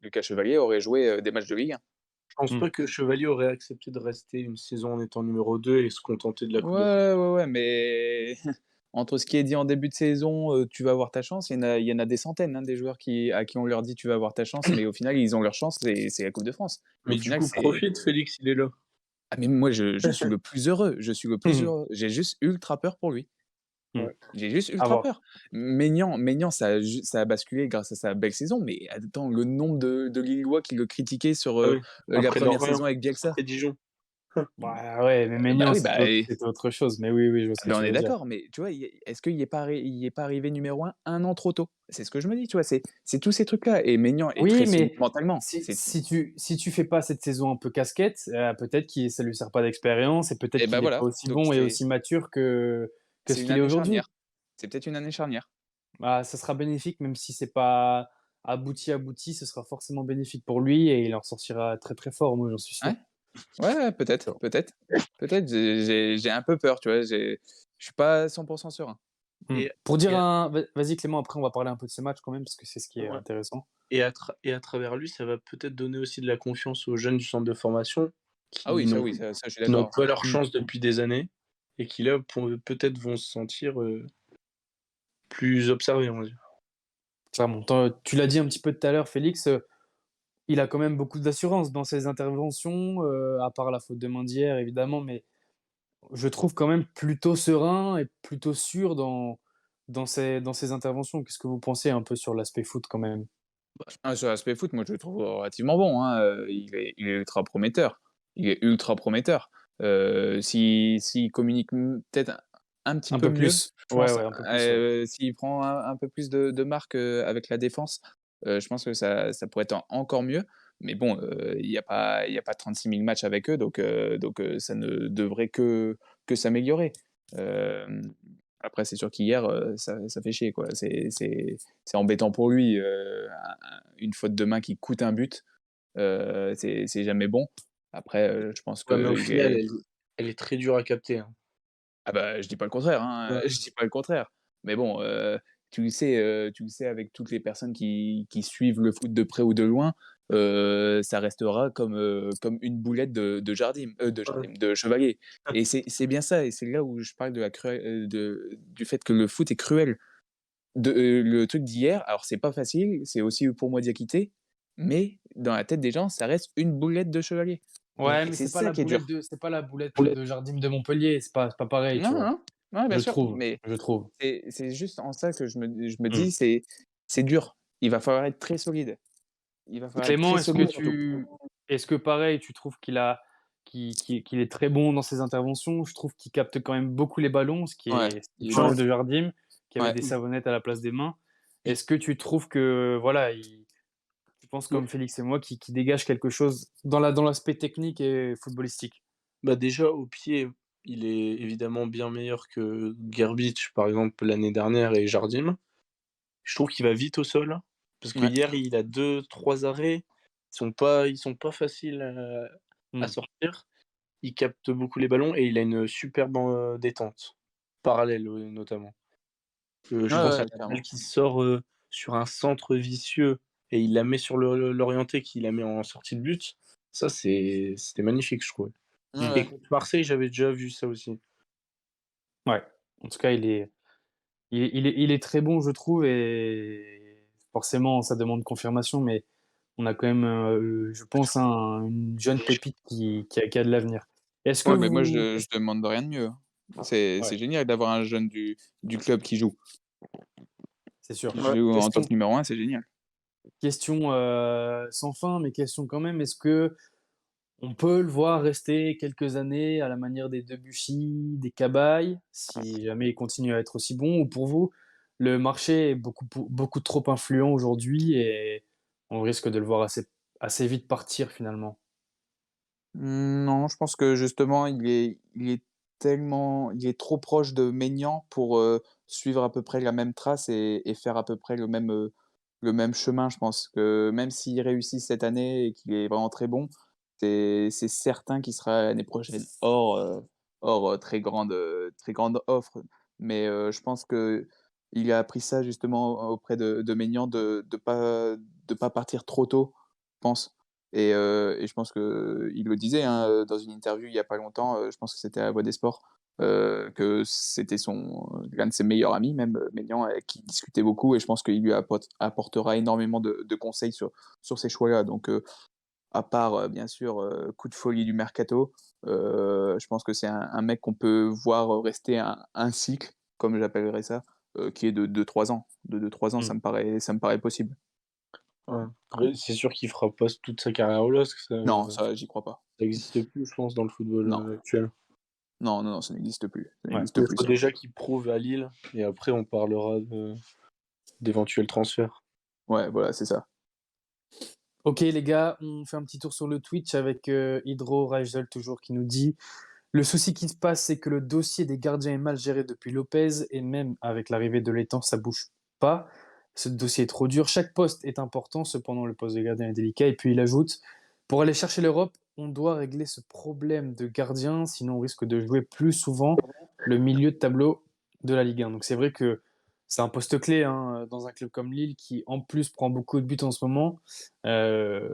Lucas Chevalier aurait joué, des matchs de Ligue 1. Je pense Mmh. pas que Chevalier aurait accepté de rester une saison en étant numéro 2 et se contenter de la Coupe de France. Ouais, ouais, ouais, mais entre ce qui est dit en début de saison, tu vas avoir ta chance, il y en a des centaines, hein, des joueurs à qui on leur dit: «Tu vas avoir ta chance», mais au final, ils ont leur chance, c'est la coupe de France. Et au Mais du final, coup, c'est profite, Félix, il est là. ah mais moi, je suis le plus heureux, je suis le plus Mmh. heureux. J'ai juste ultra peur pour lui. Mmh. Ouais. J'ai juste À ultra voir. peur. Maignan, ça a basculé grâce à sa belle saison, mais attends, le nombre de Lillois qui le critiquaient sur, Ah oui, la après première Lorient, saison avec Bielsa. après Dijon. Bah, ouais, mais Bah Maignan, oui, bah c'était autre chose. Mais oui, oui, je vois ce que ben, on tu est veux dire. d'accord, mais tu vois, est-ce qu'il il est pas arrivé numéro un an trop tôt? C'est ce que je me dis, tu vois, c'est tous ces trucs-là. Et Maignan est très Oui, solide mais mentalement. si tu fais pas cette saison un peu casquette, peut-être que ça lui sert pas d'expérience et peut-être Et ben qu'il est pas voilà, aussi donc bon et aussi mature que c'est ce une qu'il est année aujourd'hui. charnière. C'est peut-être une année charnière. Bah, ça sera bénéfique, même si c'est pas abouti, ce sera forcément bénéfique pour lui et il en sortira très, très fort, moi, j'en suis Ouais, sûr. ouais, ouais, peut-être, peut-être, peut-être. J'ai un peu peur, tu vois. Je suis pas 100% serein. Mmh. Et, Pour dire et, à, vas-y Clément, après on va parler un peu de ces matchs quand même, parce que c'est ce qui est ouais. intéressant. Et à travers lui, ça va peut-être donner aussi de la confiance aux jeunes du centre de formation Ah oui, ça je suis qui n'ont d'accord. pas leur Mmh. chance depuis des années et qui là peut-être vont se sentir plus observés, on va dire. Clairement. Tu l'as dit un petit peu tout à l'heure, Félix, il a quand même beaucoup d'assurance dans ses interventions, à part la faute de main d'hier évidemment, mais je trouve quand même plutôt serein et plutôt sûr dans ses interventions. Qu'est-ce que vous pensez un peu sur l'aspect foot quand même? Ah, sur l'aspect foot, moi je le trouve relativement bon, hein, il est ultra prometteur. Il est ultra prometteur. S'il communique peut-être un petit Un peu peu mieux, plus. je Ouais, pense, ouais, un peu plus, ouais. s'il prend un peu plus de marques, avec la défense, je pense que ça pourrait être encore mieux. Mais bon, il y a pas 36 000 matchs avec eux, donc ça ne devrait que s'améliorer. Hem, Après c'est sûr qu'hier, ça fait chier, quoi. C'est embêtant pour lui, une faute de main qui coûte un but, c'est jamais bon. Après, je pense Ouais, mais au qu'il final, est elle est très dure à capter, hein. ah bah, je dis pas le contraire, hein, Ouais. je dis pas le contraire. Mais bon, tu le sais avec toutes les personnes qui suivent le foot de près ou de loin, ça restera comme une boulette Ouais. de Chevalier. Et c'est bien ça et c'est là où je parle du fait que le foot est cruel. Le truc d'hier, alors c'est pas facile, c'est aussi pour moi d'y acquitter, mais dans la tête des gens, ça reste une boulette de Chevalier. Ouais, Et mais c'est ça qui est dur. c'est pas la boulette de Jardim de Montpellier, c'est pas pareil, tu Non, vois? non, ouais, bien Je sûr, trouve, mais je trouve. c'est juste en ça que je me Mmh. dis: «C'est dur». il va falloir être très solide. Il va falloir être Clément, très solide surtout. est-ce que pareil, tu trouves qu'il est très bon dans ses interventions? Je trouve qu'il capte quand même beaucoup les ballons, Ouais, ce qui il est change bon. de Jardim, qui avait Ouais. des savonnettes à la place des mains. Est-ce que tu trouves que voilà, tu penses comme Félix et moi, qui dégage quelque chose dans l'aspect technique et footballistique? Bah, déjà, au pied, il est évidemment bien meilleur que Gerbic, par exemple, l'année dernière et Jardim. Je trouve qu'il va vite au sol, parce que Ouais. hier, il a 2-3 arrêts. Ils sont pas faciles à Mmh. sortir. Il capte beaucoup les ballons et il a une superbe détente, parallèle notamment. Ouais, Je pense à ouais, la balle clairement. qui sort sur un centre vicieux et il la met sur l'orienté, qui la met en sortie de but. Ça, c'était magnifique, je trouve. Ouais, Mmh. Et ouais. contre Marseille, j'avais déjà vu ça aussi. Ouais. En tout cas, il est très bon, je trouve, et forcément, ça demande confirmation, mais on a quand même, je pense, une jeune pépite qui a de l'avenir. Est-ce que Ouais, mais moi vous je demande rien de mieux, hein. C'est Ouais, génial d'avoir un jeune du club c'est sûr. qui Ouais. joue en Question top numéro 1, c'est génial. question, sans fin, mais question quand même, est-ce que on peut le voir rester quelques années à la manière des Debuchy, des Cabaye, si jamais il continue à être aussi bon? Ou pour vous, le marché est beaucoup trop influent aujourd'hui et on risque de le voir assez vite partir finalement? Non, je pense que justement il est trop proche de Maignan pour, suivre à peu près la même trace et faire à peu près le même chemin. Je pense que même s'il réussit cette année et qu'il est vraiment très bon, c'est certain qu'il sera l'année prochaine hors, très grande offre. Mais, je pense qu'il a appris ça justement auprès de Maignan de pas partir trop tôt, je pense. Et je pense qu'il le disait, hein, dans une interview il y a pas longtemps, je pense que c'était à Voix des Sports, que c'était l'un de ses meilleurs amis même, Maignan, avec qui il discutait beaucoup et je pense qu'il lui apportera énormément de conseils sur ces choix-là. Donc, à part, bien sûr, coup de folie du mercato, je pense que c'est un mec qu'on peut voir rester un cycle, comme j'appellerais ça, qui est de 2-3 ans. De 2-3 ans, Mmh. ça me paraît possible. Ouais. Après, c'est sûr qu'il fera pas toute sa carrière au LOSC, Non, ça, j'y crois pas. ça existe plus, je pense, dans le football Non. actuel. Non, non, non, ça n'existe plus. Ça Ouais. n'existe Il plus, faut ça. déjà qu'il prouve à Lille, et après on parlera d'éventuels transferts. Ouais, voilà, c'est ça. OK les gars, on fait un petit tour sur le Twitch avec, Hydro Rajol toujours qui nous dit: «Le souci qui se passe, c'est que le dossier des gardiens est mal géré depuis Lopez et même avec l'arrivée de Létang, ça bouge pas. Ce dossier est trop dur. Chaque poste est important, cependant le poste de gardien est délicat» et puis il ajoute: «Pour aller chercher l'Europe, on doit régler ce problème de gardien, sinon on risque de jouer plus souvent le milieu de tableau de la Ligue 1». Donc c'est vrai que c'est un poste clé, hein, dans un club comme Lille qui, en plus, prend beaucoup de buts en ce moment.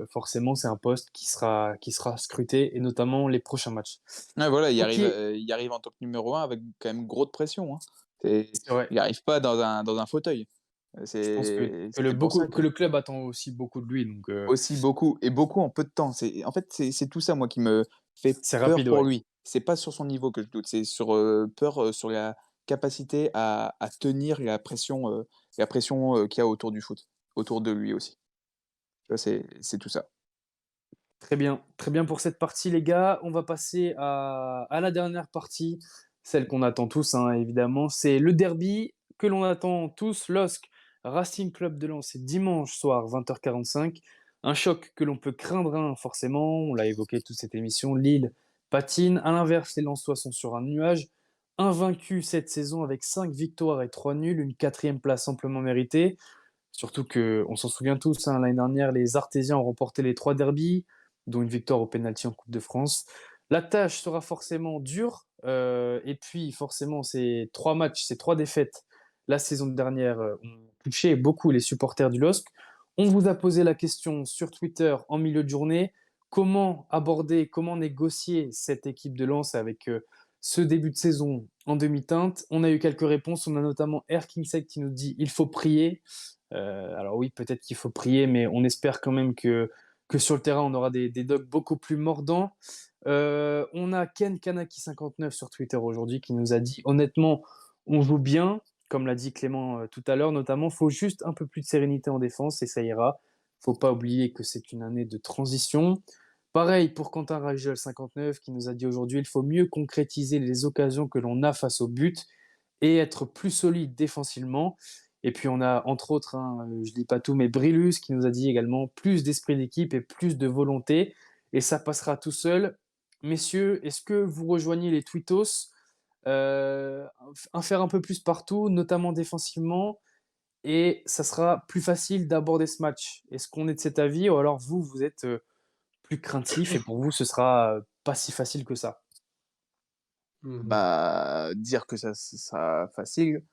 Forcément, c'est un poste qui sera scruté et notamment les prochains matchs. Ouais, voilà, OK, il arrive en top numéro 1 avec quand même gros de pression, hein. C'est c'est vrai. il arrive pas dans un fauteuil. Je pense C'est peut-être pour ça que le club attend aussi beaucoup de lui, donc aussi beaucoup et beaucoup en peu de temps. C'est tout ça, moi, qui me fait c'est peur rapide, pour ouais. lui. C'est pas sur son niveau que je doute, c'est peur, sur la capacité à tenir la pression, qu'il y a autour du foot, autour de lui aussi. Tu vois, c'est tout ça. Très bien pour cette partie, les gars. On va passer à la dernière partie, celle qu'on attend tous, hein, évidemment. C'est le derby que l'on attend tous, LOSC Racing Club de Lens, c'est dimanche soir, 20h45. Un choc que l'on peut craindre, hein, forcément. On l'a évoqué toute cette émission. Lille patine. À l'inverse, les Lensois sont sur un nuage. Invaincus cette saison avec 5 victoires et 3 nuls, une quatrième place amplement méritée. Surtout qu'on s'en souvient tous, hein, l'année dernière, les Artésiens ont remporté les 3 derbies, dont une victoire au pénalty en Coupe de France. La tâche sera forcément dure, et puis forcément ces 3 matchs, ces 3 défaites la saison dernière ont touché beaucoup les supporters du LOSC. On vous a posé la question sur Twitter en milieu de journée, comment aborder, comment négocier cette équipe de Lens avec ce début de saison en demi-teinte. On a eu quelques réponses, on a notamment Air Kingside qui nous dit il faut prier. Alors oui, peut-être qu'il faut prier, mais on espère quand même que sur le terrain, on aura des dogs beaucoup plus mordants. On a Ken Kanaki59 sur Twitter aujourd'hui qui nous a dit honnêtement, on joue bien, comme l'a dit Clément tout à l'heure notamment. Faut juste un peu plus de sérénité en défense et ça ira. Faut pas oublier que c'est une année de transition. Pareil pour Quentin Rajol 59 qui nous a dit aujourd'hui il faut mieux concrétiser les occasions que l'on a face au but et être plus solide défensivement. Et puis on a entre autres, hein, je ne lis pas tout, mais Brilus qui nous a dit également plus d'esprit d'équipe et plus de volonté. Et ça passera tout seul. Messieurs, est-ce que vous rejoignez les tweetos en faire un peu plus partout, notamment défensivement, et ça sera plus facile d'aborder ce match? Est-ce qu'on est de cet avis ou alors vous, vous êtes plus craintif et pour vous, ce sera pas si facile que ça? Bah, dire que ça sera facile,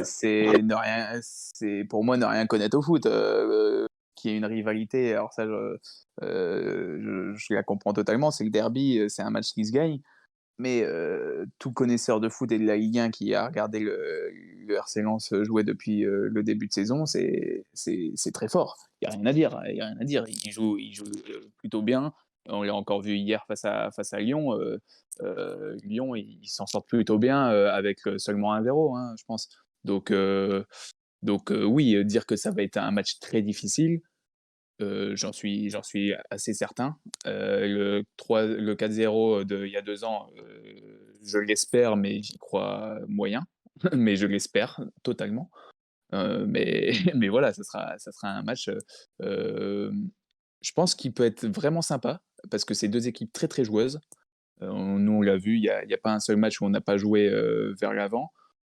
c'est pour moi ne rien connaître au foot. Qu'il y ait une rivalité, alors ça, je la comprends totalement. C'est que le derby, c'est un match qui se gagne. Mais tout connaisseur de foot et de la Ligue 1 qui a regardé le RC Lens jouer depuis le début de saison, c'est très fort. Il n'y a rien à dire. Il y a rien à dire. Il joue plutôt bien. On l'a encore vu hier face à Lyon. Lyon, ils s'en sortent plutôt bien avec seulement 1-0, hein, je pense. Donc oui, dire que ça va être un match très difficile, j'en suis assez certain. Le 4-0 d'il y a 2 ans, je l'espère, mais j'y crois moyen. Mais je l'espère totalement. Mais, mais voilà, ça sera un match, je pense qu'il peut être vraiment sympa, parce que c'est 2 équipes très très joueuses. Nous, on l'a vu, il y a pas un seul match où on n'a pas joué vers l'avant.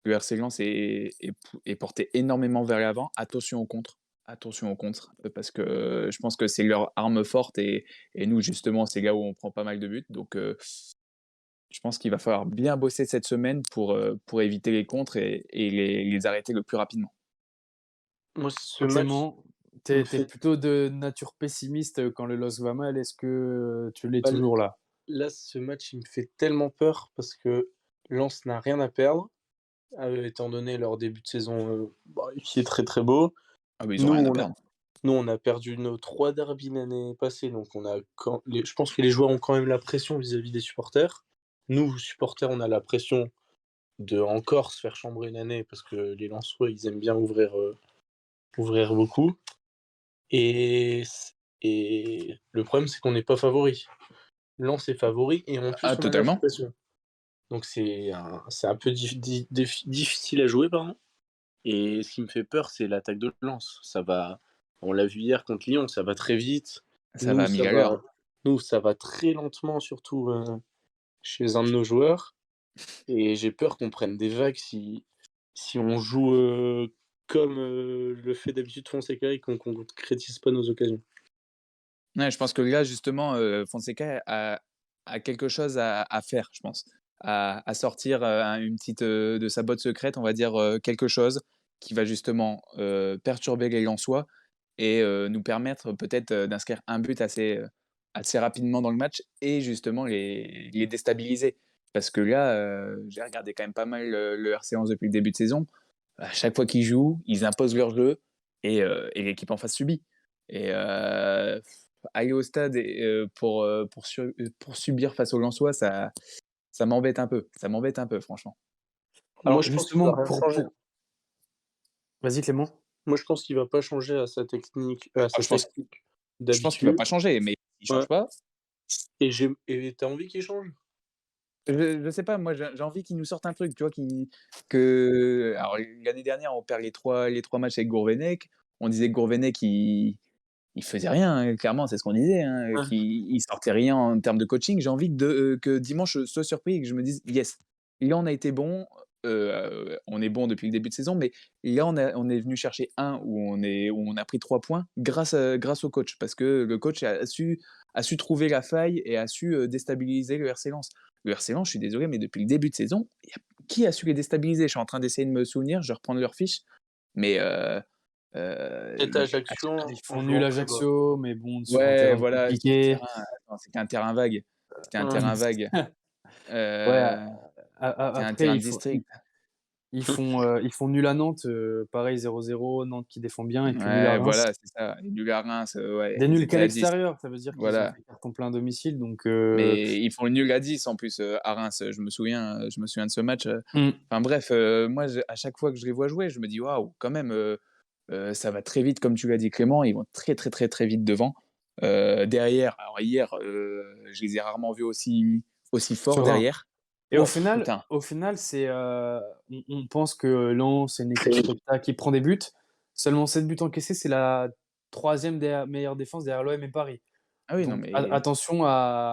Le RC Lens est porté énormément vers l'avant. Attention aux contres, parce que je pense que c'est leur arme forte et nous, justement, c'est là où on prend pas mal de buts. Donc, je pense qu'il va falloir bien bosser cette semaine pour éviter les contres et les arrêter le plus rapidement. Moi, ce match Clément, me t'es fait. plutôt de nature pessimiste quand le LOSC va mal. Est-ce que tu l'es Bah, toujours là? là, ce match, il me fait tellement peur parce que Lens n'a rien à perdre, étant donné leur début de saison qui est très très beau. Ah oui, ils ont Nous, rien à on a, perdre. nous, on a perdu nos 3 derbys l'année passée, donc je pense que les joueurs ont quand même la pression vis-à-vis des supporters. Nous, supporters, on a la pression de encore se faire chambrer une année parce que les Lensois, ils aiment bien ouvrir beaucoup. Et, et le problème, c'est qu'on n'est pas favori. Lens est favori et en plus, Ah, on a la totalement. pression. Donc c'est un peu difficile à jouer, pardon. Et ce qui me fait peur, c'est l'attaque de Lens. On l'a vu hier contre Lyon, ça va très vite. Ça va Nous, à ça 1000 à va, l'heure. nous, ça va très lentement, surtout chez un de nos joueurs. Et j'ai peur qu'on prenne des vagues si on joue comme le fait d'habitude Fonseca et qu'on concrétise pas nos occasions. Ouais, je pense que là, justement, Fonseca a quelque chose à faire, je pense. À sortir une petite de sa botte secrète, on va dire quelque chose qui va justement perturber les Lensois et nous permettre peut-être d'inscrire un but assez rapidement dans le match et justement les déstabiliser. Parce que là, j'ai regardé quand même pas mal le RC Lens depuis le début de saison. À chaque fois qu'ils jouent, ils imposent leur jeu et l'équipe en face subit. Et aller au stade pour subir face aux Lensois, ça m'embête un peu. Ça m'embête un peu, franchement. Moi, Alors je pense qu'il va justement, rien changer. Vas-y Clément. Moi, je pense qu'il va pas changer à sa technique, à Ah, sa tactique je pense qu'il va d'habitude. pas changer, mais s'il Ouais. change pas, Et t'as envie qu'il change? je sais pas, moi j'ai envie qu'il nous sorte un truc, tu vois, alors l'année dernière, on perd les trois matchs avec Gourvenec. On disait que Gourvenec, il faisait rien, hein, clairement, c'est ce qu'on disait, hein, Ouais. qu'il il sortait rien en termes de coaching. J'ai envie que dimanche je sois surpris et que je me dise yes, là on a été bon, on est bon depuis le début de saison, mais là on est venu chercher où on a pris 3 points grâce au coach, parce que le coach a su trouver la faille et a su déstabiliser le RC Lens. Le RC Lens, je suis désolé, mais depuis le début de saison, qui a su les déstabiliser? Je suis en train d'essayer de me souvenir, je vais reprendre leur fiche, mais Peut-être Ajaccio Ils en font nul jouant très bas. Ajaccio, mais bon, sur un ouais, terrain voilà, compliqué. c'était un terrain vague. C'était un Ouais. terrain vague. Ouais, Euh, c'était un après, terrain de district. Ils font nul à Nantes, pareil 0-0, Nantes qui défend bien et puis nul à Ouais, Reims. voilà, c'est ça. Et nul à Reims, ouais, Des nuls c'était qu'à à 10. l'extérieur, ça veut dire qu'ils ont Voilà. fait carton plein à domicile, donc Mais ils font le nul à 10 en plus à Reims. Je me souviens de ce match. mmh. Enfin bref, moi, à chaque fois que je les vois jouer, je me dis waouh, quand même, ça va très vite, comme tu l'as dit, Clément. Ils vont très, très, très, très vite devant. Derrière, alors hier, je les ai rarement vus aussi forts Serein. derrière. Et Oh putain. au final, on pense que Lens, c'est une équipe spectacle qui prend des buts. Seulement 7 buts encaissés, c'est la troisième meilleure défense derrière l'OM et Paris. Ah oui, non Donc mais attention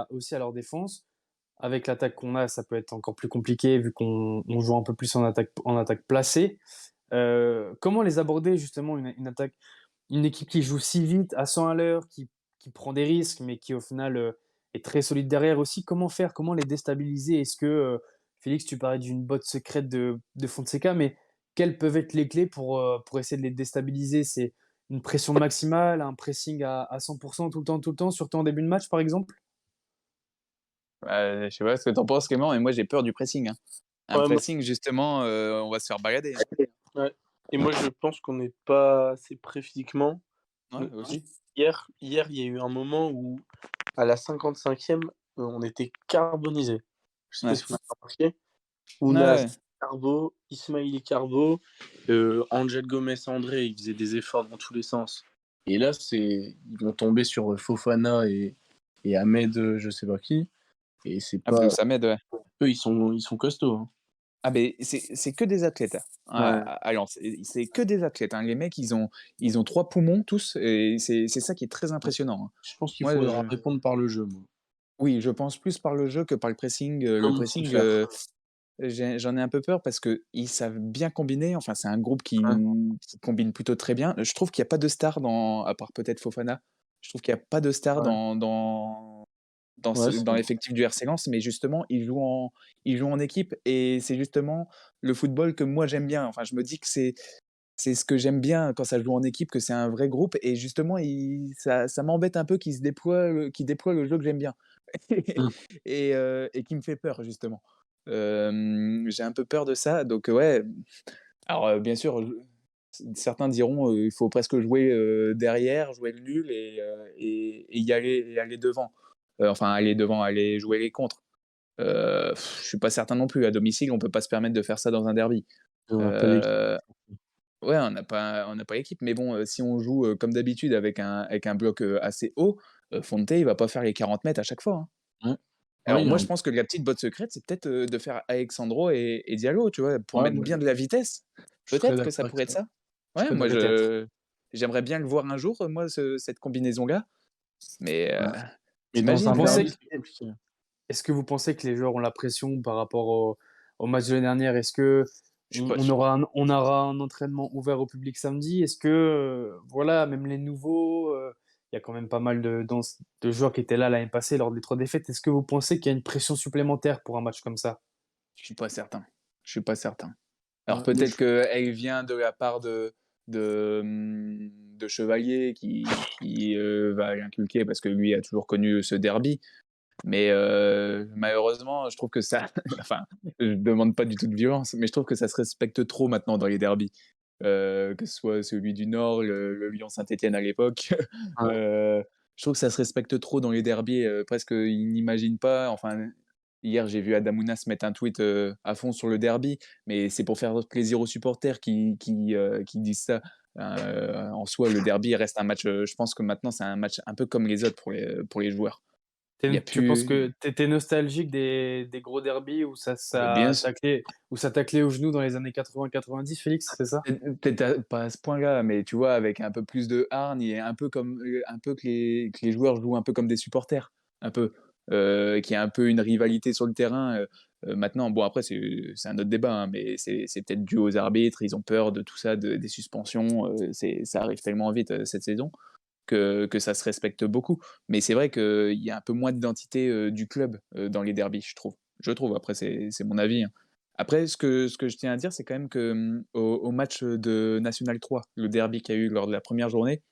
aussi à leur défense. Avec l'attaque qu'on a, ça peut être encore plus compliqué vu qu'on joue un peu plus en attaque placée. Comment les aborder justement une attaque, une équipe qui joue si vite, à 100 à l'heure, qui prend des risques, mais qui au final est très solide derrière aussi. Comment faire? Comment les déstabiliser? Est-ce que, Félix, tu parlais d'une botte secrète de Fonseca, mais quelles peuvent être les clés pour essayer de les déstabiliser? C'est une pression maximale, un pressing à 100% tout le temps, surtout en début de match, par exemple? je sais pas ce que t'en penses, Clément, mais moi j'ai peur du pressing, hein. Un Ouais, moi, pressing, justement, on va se faire balader, hein. ouais. Et moi, je pense qu'on n'est pas assez prêt physiquement. Ouais, aussi. Hier, il y a eu un moment où, à la 55e, on était carbonisé. Je sais pas Ouais. si vous avez remarqué. Ouais, Ounas, ouais. Carbo, Ismaili Carbo, Angel Gomez André, ils faisaient des efforts dans tous les sens. Et là, ils vont tomber sur Fofana et Ahmed, je sais pas qui. Et c'est Abdou pas. Samed, ouais. Eux, ils sont costauds. Hein. Ah mais c'est que des athlètes, hein, Ouais. à Lens. C'est que des athlètes, hein. Les mecs, ils ont 3 poumons tous et c'est ça qui est très impressionnant, hein. Je pense qu'il Moi, faudra répondre par le jeu, moi. oui, je pense plus par le jeu que par le pressing. Le Comme on sait pressing, faire. j'en ai un peu peur parce qu'ils savent bien combiner. Enfin, c'est un groupe Ouais. qui combine plutôt très bien. Je trouve qu'il y a pas de star à part peut-être Fofana. Je trouve qu'il y a pas de star Ouais. Ouais, dans l'effectif du RC Lens, mais justement, ils jouent en équipe et c'est justement le football que moi j'aime bien. Enfin, je me dis que c'est ce que j'aime bien quand ça joue en équipe, que c'est un vrai groupe et justement, ça m'embête un peu qu'ils déploient le jeu que j'aime bien Mmh. et qui me fait peur justement. J'ai un peu peur de ça, donc ouais. Alors, bien sûr, certains diront, il faut presque jouer, derrière, jouer le nul et y aller devant. Enfin aller devant, aller jouer les contres. Je suis pas certain non plus. À domicile, on peut pas se permettre de faire ça dans un derby. On a pas l'équipe. Heu, ouais, on n'a pas l'équipe, mais bon, si on joue, comme d'habitude avec un bloc, assez haut, Fonte, il va pas faire les 40 mètres à chaque fois, hein. Ouais. Ouais, Alors il y a moi, un je pense que la petite botte secrète, c'est peut-être, de faire Alexandro et Diallo, tu vois? Pour ouais, mettre moi, bien de la vitesse. je serais Peut-être que d'accord ça avec pourrait être ça. ça? Je Ouais, serais moi d'accord. Peut-être. j'aimerais bien le voir un jour, moi, cette combinaison-là, mais Ouais. Mais tu dans un Vous pensez derby, que c'est compliqué. Est-ce que vous pensez que les joueurs ont la pression par rapport au match de l'année dernière? Est-ce que Je suis pas sûr. on aura un entraînement ouvert au public samedi? Est-ce que, voilà, même les nouveaux, il y a quand même pas mal de joueurs qui étaient là l'année passée lors des 3 défaites. Est-ce que vous pensez qu'il y a une pression supplémentaire pour un match comme ça? Je suis pas certain. Je suis pas certain. Alors Ouais, moi, peut-être qu'elle vient de la part de Chevalier qui va l'inculquer parce que lui a toujours connu ce derby. Mais malheureusement, je trouve que ça enfin, je demande pas du tout de violence, mais je trouve que ça se respecte trop maintenant dans les derbys. Que ce soit celui du Nord, le Lyon-Saint-Étienne à l'époque. ouais. Heu, je trouve que ça se respecte trop dans les derbys, presque ils n'imaginent pas enfin, hier j'ai vu Adamounas mettre un tweet, à fond sur le derby, mais c'est pour faire plaisir aux supporters qui disent ça. En soi, le derby reste un match, je pense que maintenant c'est un match un peu comme les autres pour les joueurs. Il y a Tu penses plus que tu étais nostalgique des gros derbys ah beh, bien sûr, où ça taclait aux genoux dans les années 80-90, Félix, c'est ça? peut-être pas à ce point-là, mais tu vois, avec un peu plus de hargne et un peu comme, un peu que les joueurs jouent un peu comme des supporters, un peu, qu'il y a un peu une rivalité sur le terrain, maintenant bon après c'est un autre débat, hein, mais c'est peut-être dû aux arbitres, ils ont peur de tout ça, des suspensions, ça arrive tellement vite, cette saison que ça se respecte beaucoup. Mais c'est vrai qu'il y a un peu moins d'identité, du club, dans les derbys, je trouve. Je trouve, après c'est mon avis, hein. Après ce que je tiens à dire, c'est quand même que, au match, de National 3, le derby qu'il y a eu lors de la première journée,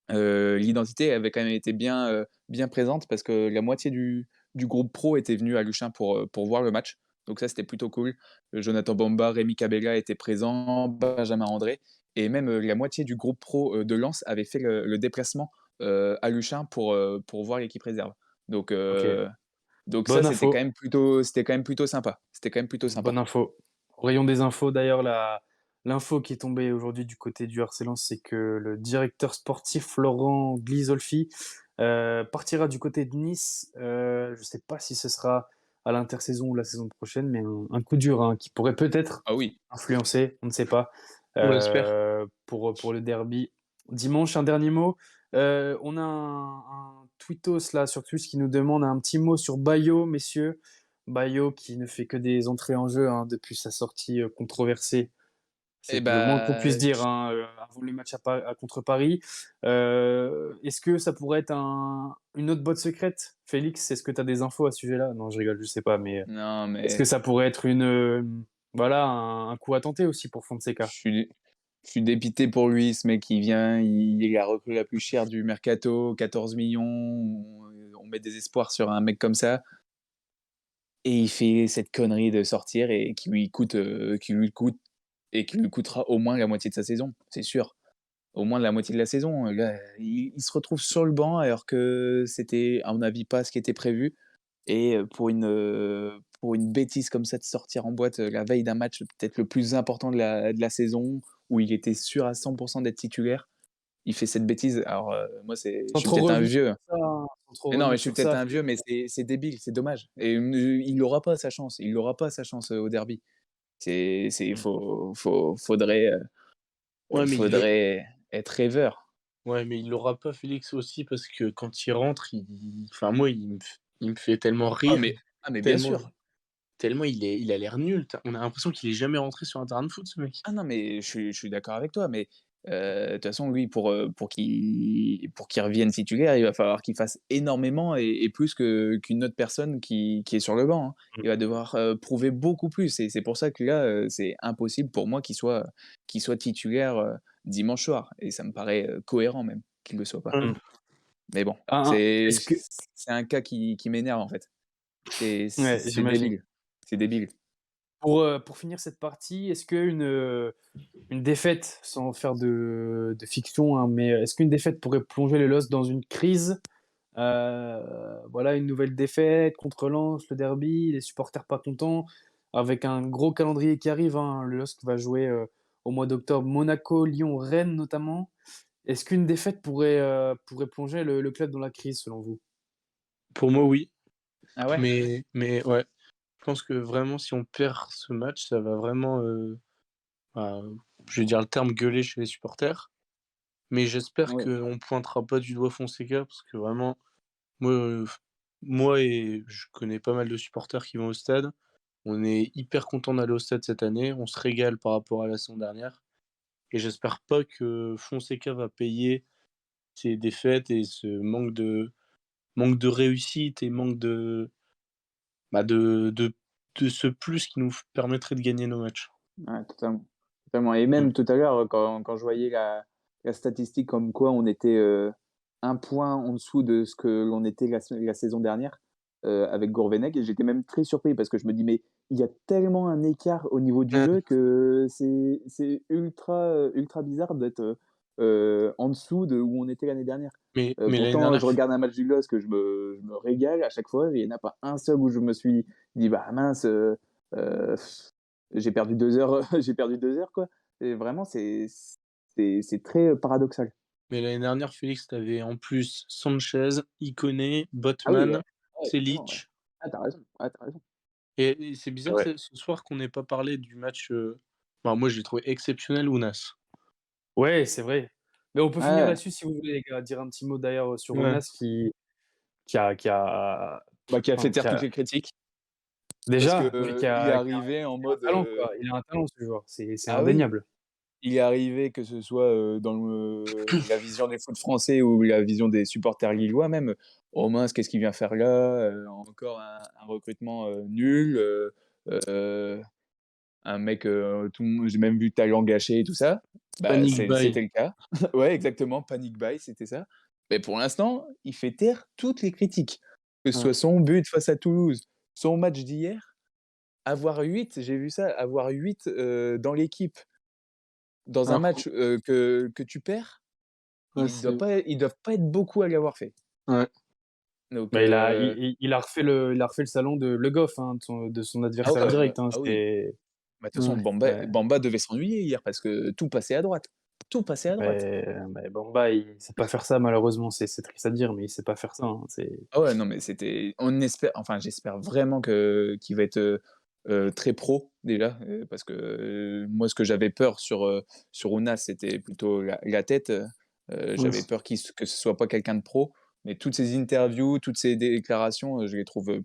l'identité avait quand même été bien présente parce que la moitié du groupe pro était venu à Luchin pour voir le match. Donc ça, c'était plutôt cool. Jonathan Bamba, Rémi Cabella étaient présents, Benjamin André, et même la moitié du groupe pro de Lens avait fait le déplacement à Luchin pour voir l'équipe réserve. Donc, Ok, donc ça, bonne info. c'était quand même plutôt sympa. C'était quand même plutôt Bonne sympa. info. Au rayon des infos, d'ailleurs, l'info qui est tombée aujourd'hui du côté du RC Lens, c'est que le directeur sportif Florent Ghisolfi partira du côté de Nice. Je ne sais pas si ce sera à l'intersaison ou la saison prochaine, mais un coup dur hein, qui pourrait peut-être Ah oui. influencer, on ne sait pas, On l'espère. pour le derby dimanche. Un dernier mot. On a un tweetos là sur Twitch qui nous demande un petit mot sur Bayo, messieurs. Bayo qui ne fait que des entrées en jeu hein, depuis sa sortie controversée. Et C'est le moins qu'on puisse bah, dire hein, avant le match contre Paris. Est-ce que ça pourrait être une autre botte secrète? Félix, est-ce que tu as des infos à ce sujet-là? Non, je rigole, je sais pas, mais non, est-ce que mais ça pourrait être voilà, un coup à tenter aussi pour je Fonseca? suis, je suis dépité pour lui, ce mec qui vient, il est la recrue la plus chère du mercato, 14 millions. On met des espoirs sur un mec comme ça. Et il fait cette connerie de sortir et qui lui coûtera au moins la moitié de sa saison, c'est sûr. Au moins de la moitié de la saison. Là, il se retrouve sur le banc alors que c'était, à mon avis, pas ce qui était prévu. Et pour une bêtise comme ça de sortir en boîte la veille d'un match peut-être le plus important de la saison, où il était sûr à 100% d'être titulaire, il fait cette bêtise. Alors, moi, je Sans suis trop peut-être un revenir vieux. sur ça, hein, sans trop Mais non, mais revenir je suis sur peut-être ça, un vieux, mais c'est débile, c'est dommage. Et il n'aura pas sa chance. Il n'aura pas sa chance au derby. Ouais, mais Faudrait être rêveur. il l'aura pas, Félix, aussi, parce que quand il rentre, enfin, moi, il me fait tellement Ah, rire, mais bien tellement, sûr. tellement il a l'air nul. On a l'impression qu'il est jamais rentré sur un terrain de foot, ce mec. Ah non, mais je suis d'accord avec toi. Mais de toute façon, lui, pour qu'il revienne titulaire, il va falloir qu'il fasse énormément et plus qu'une autre personne qui est sur le banc, hein. Il va devoir prouver beaucoup plus. Et c'est pour ça que là, c'est impossible pour moi qu'il soit titulaire dimanche soir. Et ça me paraît cohérent même qu'il ne le soit pas. Hum. Mm. Mais bon, Est-ce que... c'est un cas qui m'énerve en fait. Ouais, C'est j'imagine. débile. C'est débile. Pour finir cette partie, est-ce une défaite, sans faire de fiction, hein, mais est-ce qu'une défaite pourrait plonger le LOSC dans une crise? Voilà, une nouvelle défaite contre Lens, le derby, les supporters pas contents, avec un gros calendrier qui arrive, hein. Le LOSC va jouer au mois d'octobre Monaco, Lyon, Rennes notamment. Est-ce qu'une défaite pourrait plonger le club dans la crise, selon vous? Pour moi, oui. Ah ouais? Mais ouais, je pense que vraiment, si on perd ce match, ça va vraiment, bah, je vais dire le terme, gueuler chez les supporters. Mais j'espère Ouais. qu'on pointera pas du doigt Fonseca, parce que vraiment, moi, moi et je connais pas mal de supporters qui vont au stade. On est hyper content d'aller au stade cette année. On se régale par rapport à la saison dernière. Et j'espère pas que Fonseca va payer ses défaites et ce manque de réussite et manque bah, de ce plus qui nous permettrait de gagner nos matchs. Ouais, totalement. Totalement. Et Mm. même tout à l'heure, quand je voyais la statistique comme quoi on était un point en dessous de ce que l'on était la saison dernière avec Gourvenec, et j'étais même très surpris parce que je me dis, mais il y a tellement un écart au niveau du Ouais. jeu que c'est ultra bizarre d'être en dessous de où on était l'année dernière. Mais l'année Pourtant, je dernière, regarde un match du LOSC que je me régale à chaque fois. Il n'y en a pas un seul où je me suis dit, bah mince, euh, j'ai perdu 2 heures, j'ai perdu 2 heures, quoi. Et vraiment, c'est très paradoxal. mais l'année dernière, Félix, t'avais en plus Sanchez, Ikoné, Ah oui, Botman, ouais, totalement, ouais. Selic. Ah, t'as raison. Ah, t'as raison. Et c'est bizarre Ouais. ce soir qu'on n'ait pas parlé du match. Bah, moi, j'ai trouvé exceptionnel, Ounas. Ouais, c'est vrai. Mais on peut finir Ouais, là-dessus si vous voulez, les gars. Dire un petit mot d'ailleurs sur Ouais. Ounas qui a, bah, qui a fait enfin, taire toutes les critiques parce que déjà, mais il est arrivé en qui a un mode talent, quoi. Il a un talent, ce joueur. C'est ah oui, indéniable. il est arrivé que ce soit dans la vision du foot français ou la vision des supporters lillois même. Oh mince, qu'est-ce qu'il vient faire là? Encore un recrutement nul. Euh, un mec, j'ai même vu talent gâché et tout ça. Bah, Panic buy. c'était le cas. Ouais, exactement, panic buy, c'était ça. Mais pour l'instant, il fait taire toutes les critiques. Que ce Ouais. soit son but face à Toulouse, son match d'hier, avoir 8, j'ai vu ça, avoir 8 dans l'équipe, dans un Alors, match que tu perds, ouais, c'est... ils doivent pas être beaucoup à l'avoir fait. Ouais. Donc, Bah, il a refait le salon de Le Goff, hein, de son ah adversaire ouais, direct. Hein, ah oui. c'est... Bah, de toute façon, Ouais. Ouais. Bamba devait s'ennuyer hier parce que tout passait à droite. Tout passait à droite. Mais Bamba, il sait pas faire ça, malheureusement. C'est triste à dire, mais il sait pas faire ça. Hein, Ah ouais, non, mais j'espère vraiment qu'il va être très pro déjà, parce que moi, ce que j'avais peur sur Ounas, c'était plutôt la tête. Ouais, J'avais peur que ce soit pas quelqu'un de pro, mais toutes ces interviews, toutes ces déclarations, je les trouve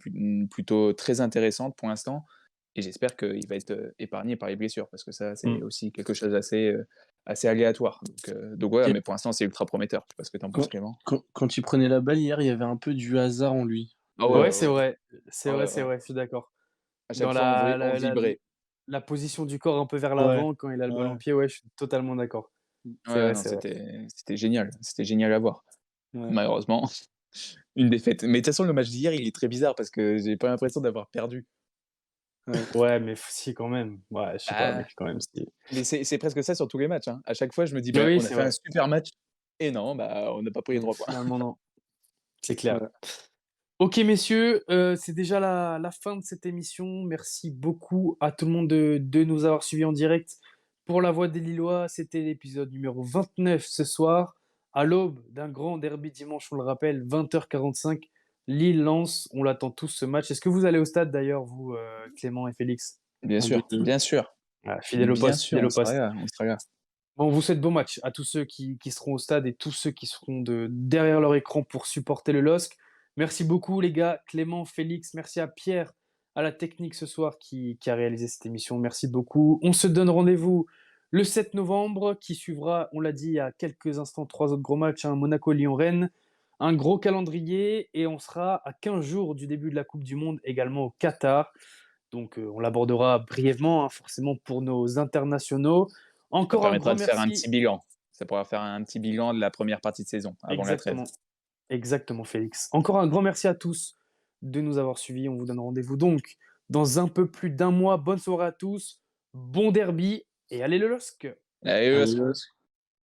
plutôt très intéressantes pour l'instant. Et j'espère qu'il va être épargné par les blessures, parce que ça, c'est Mm. aussi quelque chose assez aléatoire. Donc ouais, Et mais pour l'instant, c'est ultra prometteur. Je sais pas ce que t'en penses, quand, Clément. quand il prenait la balle hier, il y avait un peu du hasard en lui. Ah ouais, Ouais, ouais, c'est ouais. vrai. C'est Ah vrai, ouais, c'est ouais. vrai, je suis d'accord. À Dans chaque fois, on vibrait. la position du corps un peu vers Ouais, l'avant quand il a le ballon ouais, au pied, ouais, je suis totalement d'accord. C'est Ouais, vrai, non, c'est vrai. c'était génial. C'était génial à voir. ouais. Malheureusement, une défaite. Mais de toute façon, le match d'hier, il est très bizarre parce que j'ai pas l'impression d'avoir perdu. Ouais. Ouais, mais si, quand même. Ouais, je sais pas, Ah, mec, quand même. mais c'est presque ça sur tous les matchs, hein. À chaque fois, je me dis: «Bah, Oui, on a c'est fait un vrai. super match» et non, bah, on n'a pas pris les 3 points. Finalement, non. C'est clair. Ouais. Ok, messieurs, c'est déjà la fin de cette émission. Merci beaucoup à tout le monde de nous avoir suivis en direct. Pour la voix des Lillois, c'était l'épisode numéro 29 ce soir, à l'aube d'un grand derby dimanche, on le rappelle, 20h45, Lille-Lens. On l'attend tous ce match. Est-ce que vous allez au stade d'ailleurs, vous, Clément et Félix? Bien Ah bah, sûr, bien sûr, Ah, fidèle au bien poste, sûr, fidèle on au sera poste. là, on sera là. Bon, on vous souhaite bon match à tous ceux qui seront au stade et tous ceux qui seront derrière leur écran pour supporter le LOSC. Merci beaucoup les gars, Clément, Félix, merci à Pierre, à la technique ce soir qui a réalisé cette émission. Merci beaucoup. On se donne rendez-vous le 7 novembre qui suivra, on l'a dit il y a quelques instants, 3 autres gros matchs, hein, Monaco, Lyon, Rennes, un gros calendrier et on sera à 15 jours du début de la Coupe du Monde également au Qatar. Donc on l'abordera brièvement, hein, forcément pour nos internationaux. Ça Encore un permettra grand de faire un merci. petit bilan. Ça pourra faire un petit bilan de la première partie de saison avant la trêve. Exactement, exactement, Félix. Encore un grand merci à tous de nous avoir suivis. On vous donne rendez-vous donc dans un peu plus d'un mois. Bonne soirée à tous, bon derby et allez le LOSC! Allez, Allez,